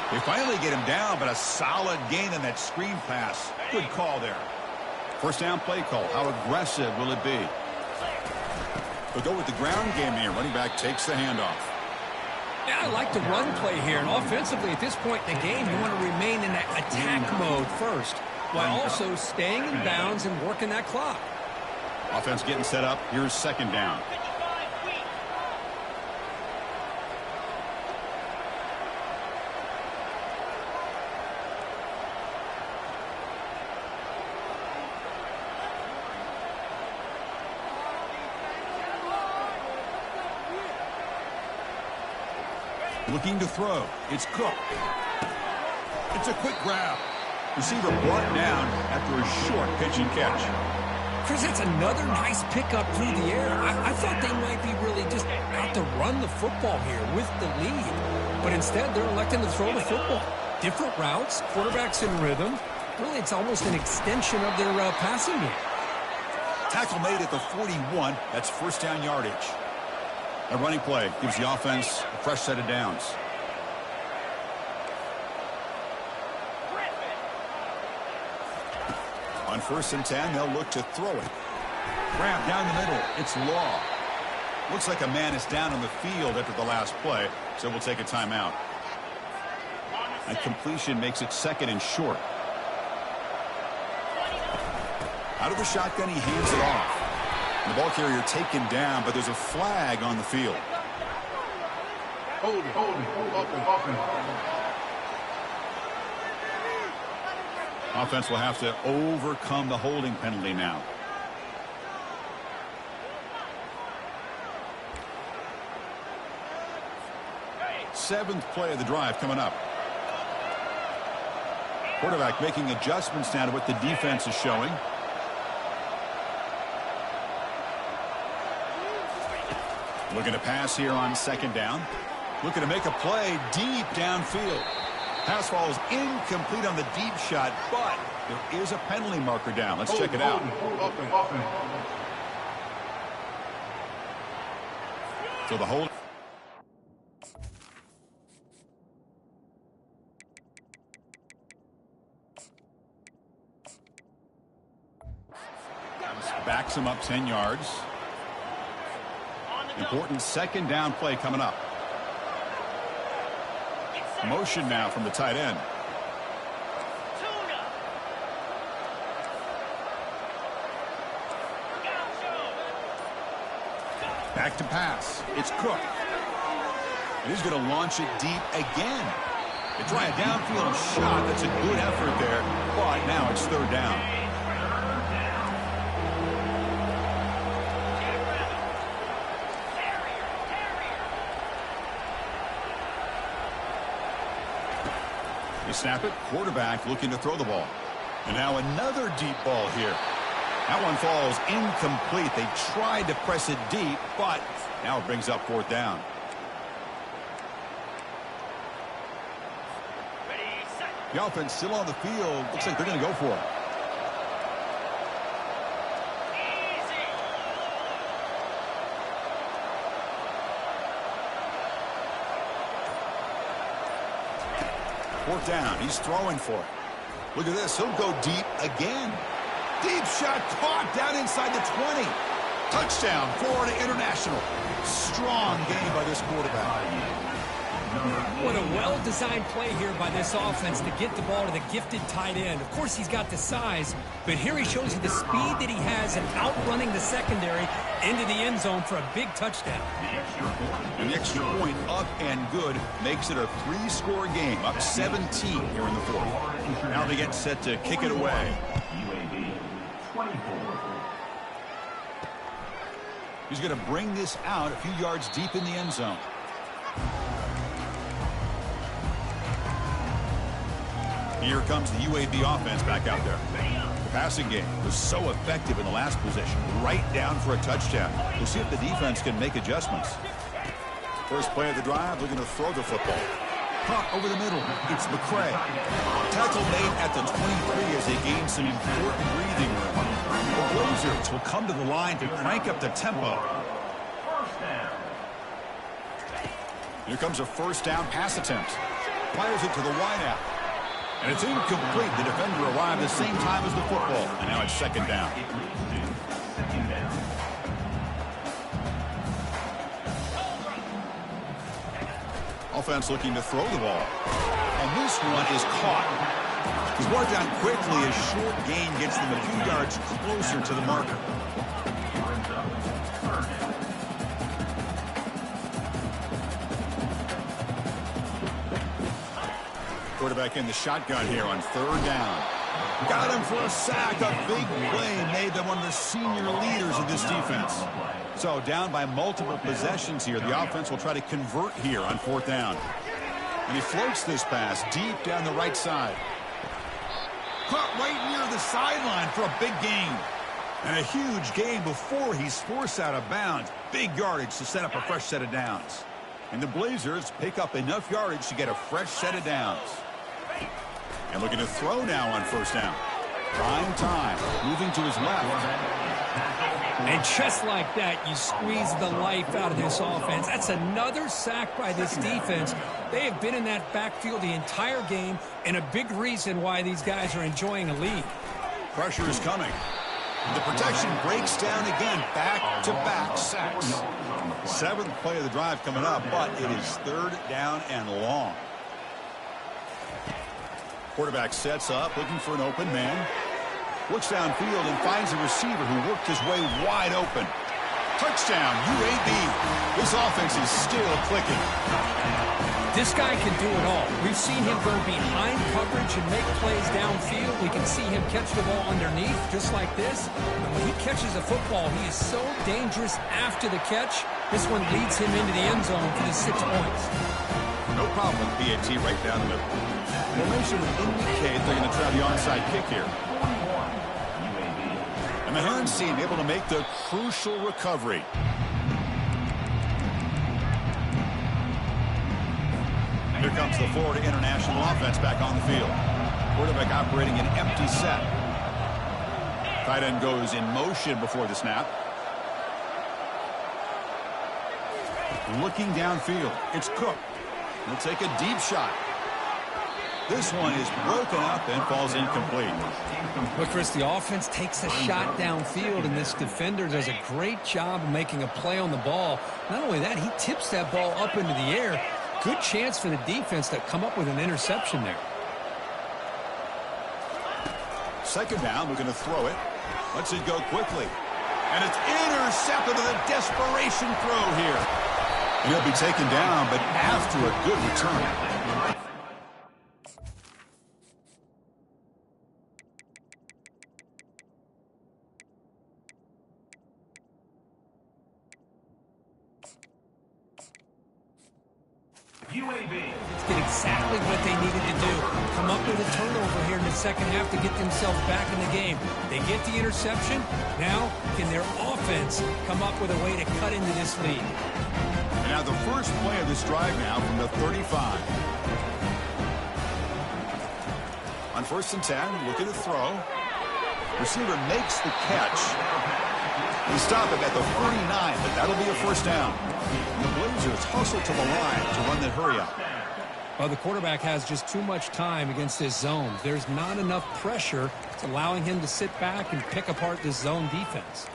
They finally get him down, but a solid gain in that screen pass. Good call there. First down play call. How aggressive will it be? They'll go with the ground game here. Running back takes the handoff. Yeah, I like the run play here. And offensively, at this point in the game, you want to remain in that attack mode first, while also staying in bounds and working that clock. Offense getting set up. Here's second down. Looking to throw. It's Cook. It's a quick grab. Receiver brought down after a short pitch and catch. Chris, that's another nice pickup through the air. I thought they might be really just out to run the football here with the lead. But instead, they're electing to throw the football. Different routes, quarterbacks in rhythm. Really, it's almost an extension of their passing game. Tackle made at the 41. That's first down yardage. A running play gives the offense a fresh set of downs. On 1st and 10, they'll look to throw it. Grab down the middle. It's Law. Looks like a man is down on the field after the last play, so we'll take a timeout. And completion makes it second and short. Out of the shotgun, he hands it off. The ball carrier taken down, but there's a flag on the field. Hold it. Open. Offense will have to overcome the holding penalty now. Seventh play of the drive coming up. Quarterback making adjustments now to what the defense is showing. Looking to pass here on second down. Looking to make a play deep downfield. Pass falls incomplete on the deep shot, but there is a penalty marker down. Let's check it out. Open. So the hold. Backs him up 10 yards. Important second down play coming up. Motion now from the tight end. Back to pass. It's Cook. And he's going to launch it deep again. They try a downfield shot. That's a good effort there. But now it's third down. Snap it. Quarterback looking to throw the ball. And now another deep ball here. That one falls incomplete. They tried to press it deep, but now it brings up fourth down. The offense still on the field. Looks like they're going to go for it. Fourth down. He's throwing for it. Look at this. He'll go deep again. Deep shot caught down inside the 20. Touchdown, Florida International. Strong game by this quarterback. What a well-designed play here by this offense to get the ball to the gifted tight end. Of course, he's got the size, but here he shows you the speed that he has in outrunning the secondary into the end zone for a big touchdown. And the extra point up and good makes it a 3-score game, up 17 here in the fourth. Now they get set to kick it away. UAB 24. He's going to bring this out a few yards deep in the end zone. Here comes the UAB offense back out there. The passing game was so effective in the last possession, right down for a touchdown. We'll see if the defense can make adjustments. First play of the drive, looking to throw the football. Caught over the middle. It's McCray. Tackle made at the 23 as they gain some important breathing room. The Blazers will come to the line to crank up the tempo. Here comes a first down pass attempt. Fires it to the wideout. And it's incomplete. The defender arrived the same time as the football. And now it's second down. Offense looking to throw the ball. And this one is caught. He's brought down quickly as short gain gets them a few yards closer to the marker. Quarterback in the shotgun here on third down. Got him for a sack. A big play made them one of the senior leaders of this defense. So down by multiple possessions here. The offense will try to convert here on fourth down. And he floats this pass deep down the right side. Caught right near the sideline for a big gain. And a huge gain before he's forced out of bounds. Big yardage to set up a fresh set of downs. And the Blazers pick up enough yardage to get a fresh set of downs. And looking to throw now on first down. Prime time, moving to his left. And just like that, you squeeze the life out of this offense. That's another sack by this defense. They have been in that backfield the entire game, and a big reason why these guys are enjoying a lead. Pressure is coming. The protection breaks down again. Back-to-back sacks. Seventh play of the drive coming up, but it is third down and long. Quarterback sets up, looking for an open man. Looks downfield and finds a receiver who worked his way wide open. Touchdown, UAB. This offense is still clicking. This guy can do it all. We've seen him go behind coverage and make plays downfield. We can see him catch the ball underneath, just like this. And when he catches a football, he is so dangerous after the catch. This one leads him into the end zone for the 6 points. No problem, PAT right down the middle. Formation would indicate they're going to try the onside kick here. And the Herons team able to make the crucial recovery. Here comes the Florida International offense back on the field. Quarterback operating an empty set. Tight end goes in motion before the snap. Looking downfield. It's Cook. He'll take a deep shot. This one is broken up and falls incomplete. But Chris, the offense takes a shot downfield, and this defender does a great job of making a play on the ball. Not only that, he tips that ball up into the air. Good chance for the defense to come up with an interception there. Second down, looking to throw it. Lets it go quickly. And it's intercepted with a desperation throw here. And he'll be taken down, but after a good return. UAB. Did exactly what they needed to do. Come up with a turnover here in the second half to get themselves back in the game. They get the interception. Now, can their offense come up with a way to cut into this lead? And now the first play of this drive now from the 35. On first and 10, looking to throw. Receiver makes the catch. They stop it at the 49, but that'll be a first down. And the Blazers hustle to the line to run that hurry up. Well, the quarterback has just too much time against this zone. There's not enough pressure. It's allowing him to sit back and pick apart this zone defense.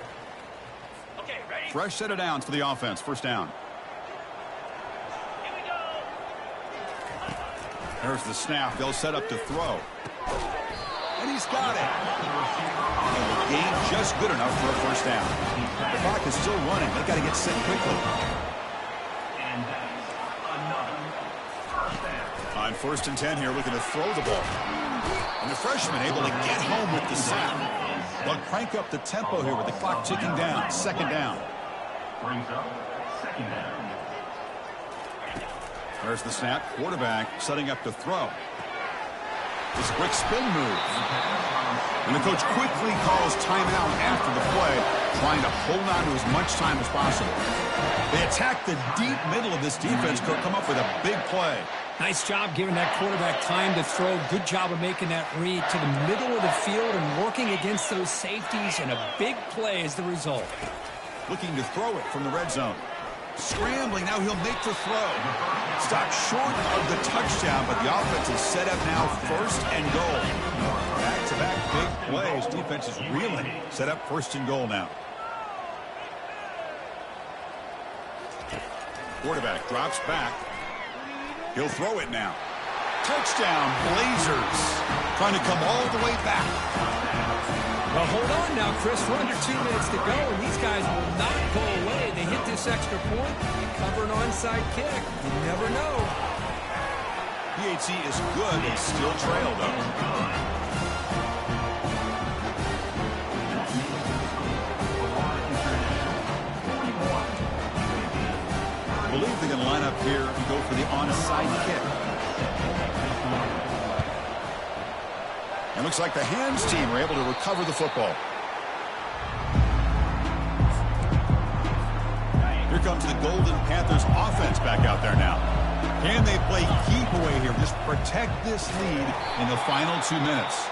Okay, Fresh set of downs for the offense. First down. Here we go. There's the snap. They'll set up to throw. And he's got it. And the gain just good enough for a first down. The clock is still running. They've got to get set quickly. And that's another first down. On 1st and 10 here, looking to throw the ball. And the freshman able to get home with the sack. They'll crank up the tempo here with the clock ticking down. Second down. Brings up second down. There's the snap. Quarterback setting up to throw. This quick spin move. And the coach quickly calls timeout after the play, trying to hold on to as much time as possible. They attack the deep middle of this defense, come up with a big play. Nice job giving that quarterback time to throw. Good job of making that read to the middle of the field and working against those safeties, and a big play is the result. Looking to throw it from the red zone. Scrambling, now he'll make the throw. Stopped short of the touchdown, but the offense is set up now 1st and goal. Back-to-back big plays. Defense is reeling. Set up 1st and goal now. Quarterback drops back. He'll throw it now. Touchdown, Blazers. Trying to come all the way back. Well, hold on now, Chris. We're under 2 minutes to go, and these guys will not go away. They hit this extra point, cover an onside kick. You never know. PHC is good and still trail, though. I believe they're going to line up here and go for the onside kick. It looks like the hands team were able to recover the football. Here comes the Golden Panthers offense back out there now. Can they play keep away here? Just protect this lead in the final 2 minutes.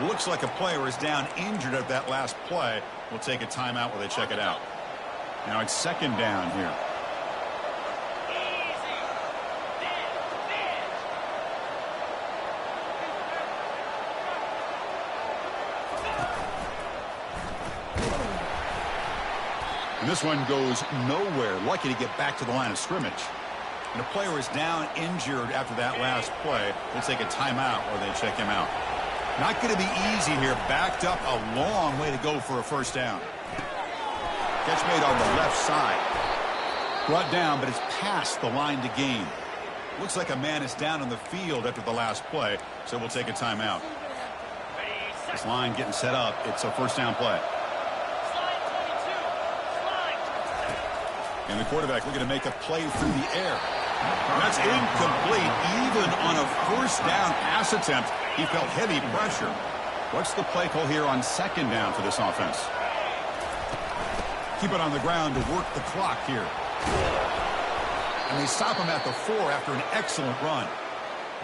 Looks like a player is down injured at that last play. We'll take a timeout while they check it out. Now it's 2nd down here. And this one goes nowhere. Lucky to get back to the line of scrimmage. And a player is down injured after that last play. We'll take a timeout or they check him out. Not going to be easy here. Backed up a long way to go for a first down. Catch made on the left side. Brought down, but it's past the line to gain. Looks like a man is down on the field after the last play, so we'll take a timeout. This line getting set up. It's a first down play. And the quarterback looking to make a play through the air. That's incomplete. Even on a first down pass attempt, he felt heavy pressure. What's the play call here on 2nd down for this offense? Keep it on the ground to work the clock here. And they stop him at the 4 after an excellent run.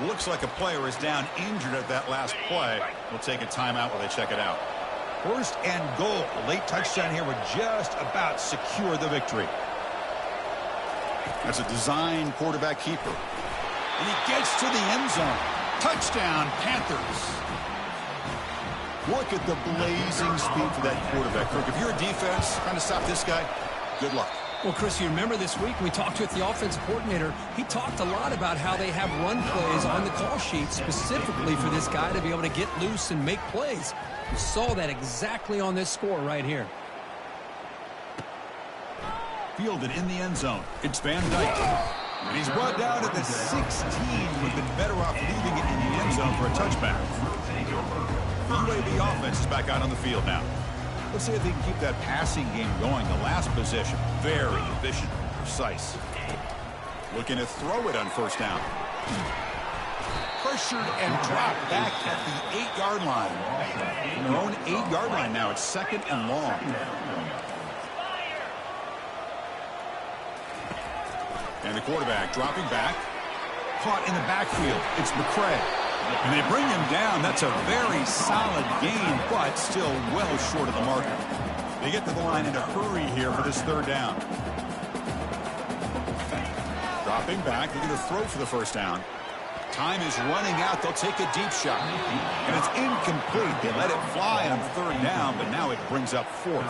Looks like a player is down injured at that last play. We'll take a timeout while they check it out. 1st and goal. A late touchdown here would just about secure the victory. That's a design quarterback keeper. And he gets to the end zone. Touchdown, Panthers. Look at the blazing speed for that quarterback. Kirk, if you're a defense trying to stop this guy, good luck. Well, Chris, you remember this week we talked with the offensive coordinator. He talked a lot about how they have run plays on the call sheet specifically for this guy to be able to get loose and make plays. You saw that exactly on this score right here. Fielded in the end zone. It's Van Dyke. And he's brought down at the 16. Would have been better off leaving it in the end zone for a touchback. The UAB offense is back out on the field now. Let's see if they can keep that passing game going. The last possession, very efficient, precise. Looking to throw it on first down. Pressured and dropped back at the 8-yard line. From their own 8-yard line now. It's 2nd and long. And the quarterback dropping back. Caught in the backfield. It's McCray. And they bring him down. That's a very solid gain, but still well short of the marker. They get to the line in a hurry here for this 3rd down. Dropping back. Looking to throw for the first down. Time is running out. They'll take a deep shot. And it's incomplete. They let it fly on 3rd down, but now it brings up 4th.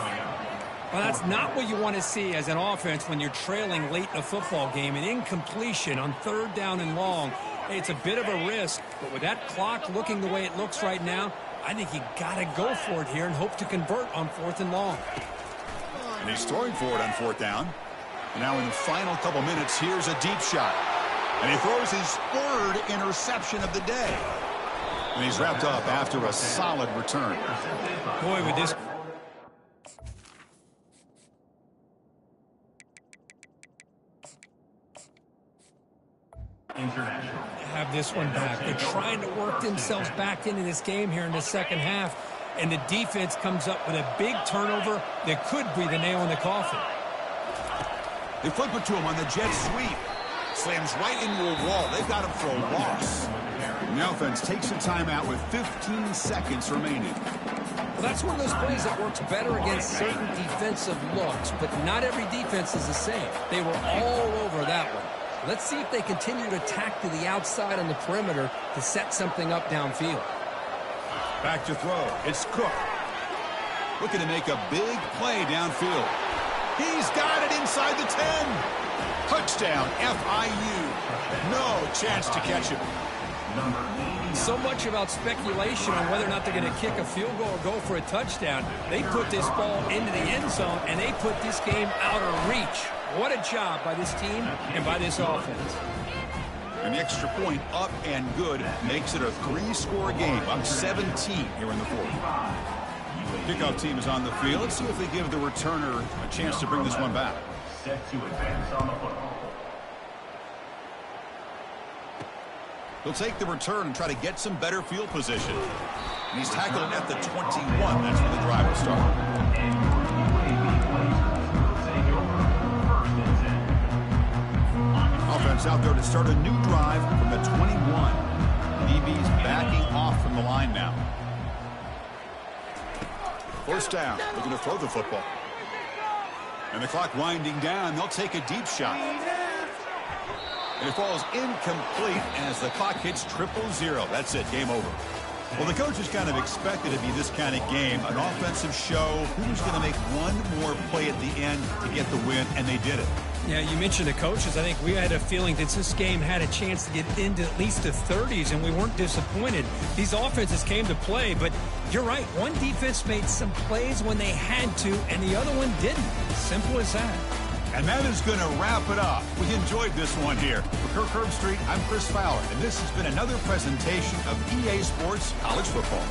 Well, that's not what you want to see as an offense when you're trailing late in a football game. An incompletion on 3rd down and long. It's a bit of a risk, but with that clock looking the way it looks right now, I think you got to go for it here and hope to convert on 4th and long. And he's throwing for it on 4th down. And now in the final couple minutes, here's a deep shot. And he throws his 3rd interception of the day. And he's wrapped up after a solid return. Boy, with this... International. Have this one back. They're trying to work themselves back into this game here in the second half. And the defense comes up with a big turnover that could be the nail in the coffin. They flip it to him on the jet sweep. Slams right into a wall. They've got him for a loss. And the offense takes a timeout with 15 seconds remaining. Well, that's one of those plays that works better against certain defensive looks, but not every defense is the same. They were all over that one. Let's see if they continue to attack to the outside on the perimeter to set something up downfield. Back to throw. It's Cook. Looking to make a big play downfield. He's got it inside the 10. Touchdown, FIU. No chance to catch him. So much about speculation on whether or not they're going to kick a field goal or go for a touchdown. They put this ball into the end zone, and they put this game out of reach. What a job by this team and by this offense. And the extra point up and good makes it a 3-score game. Up 17 here in the 4th. Kickoff team is on the field. Let's see if they give the returner a chance to bring this one back. Set to advance on the football. He'll take the return and try to get some better field position. And he's tackled at the 21. That's where the drive will start. Offense out there to start a new drive from the 21. DB's backing off from the line now. 1st down. Looking to throw the football. And the clock winding down. They'll take a deep shot. And it falls incomplete as the clock hits 0-0. That's it. Game over. Well, the coaches kind of expected it to be this kind of game. An offensive show. Who's going to make one more play at the end to get the win? And they did it. Yeah, you mentioned the coaches. I think we had a feeling that this game had a chance to get into at least the 30s, and we weren't disappointed. These offenses came to play, but you're right. One defense made some plays when they had to, and the other one didn't. Simple as that. And that is going to wrap it up. We enjoyed this one here. For Kirk Herbstreit, I'm Chris Fowler, and this has been another presentation of EA Sports College Football.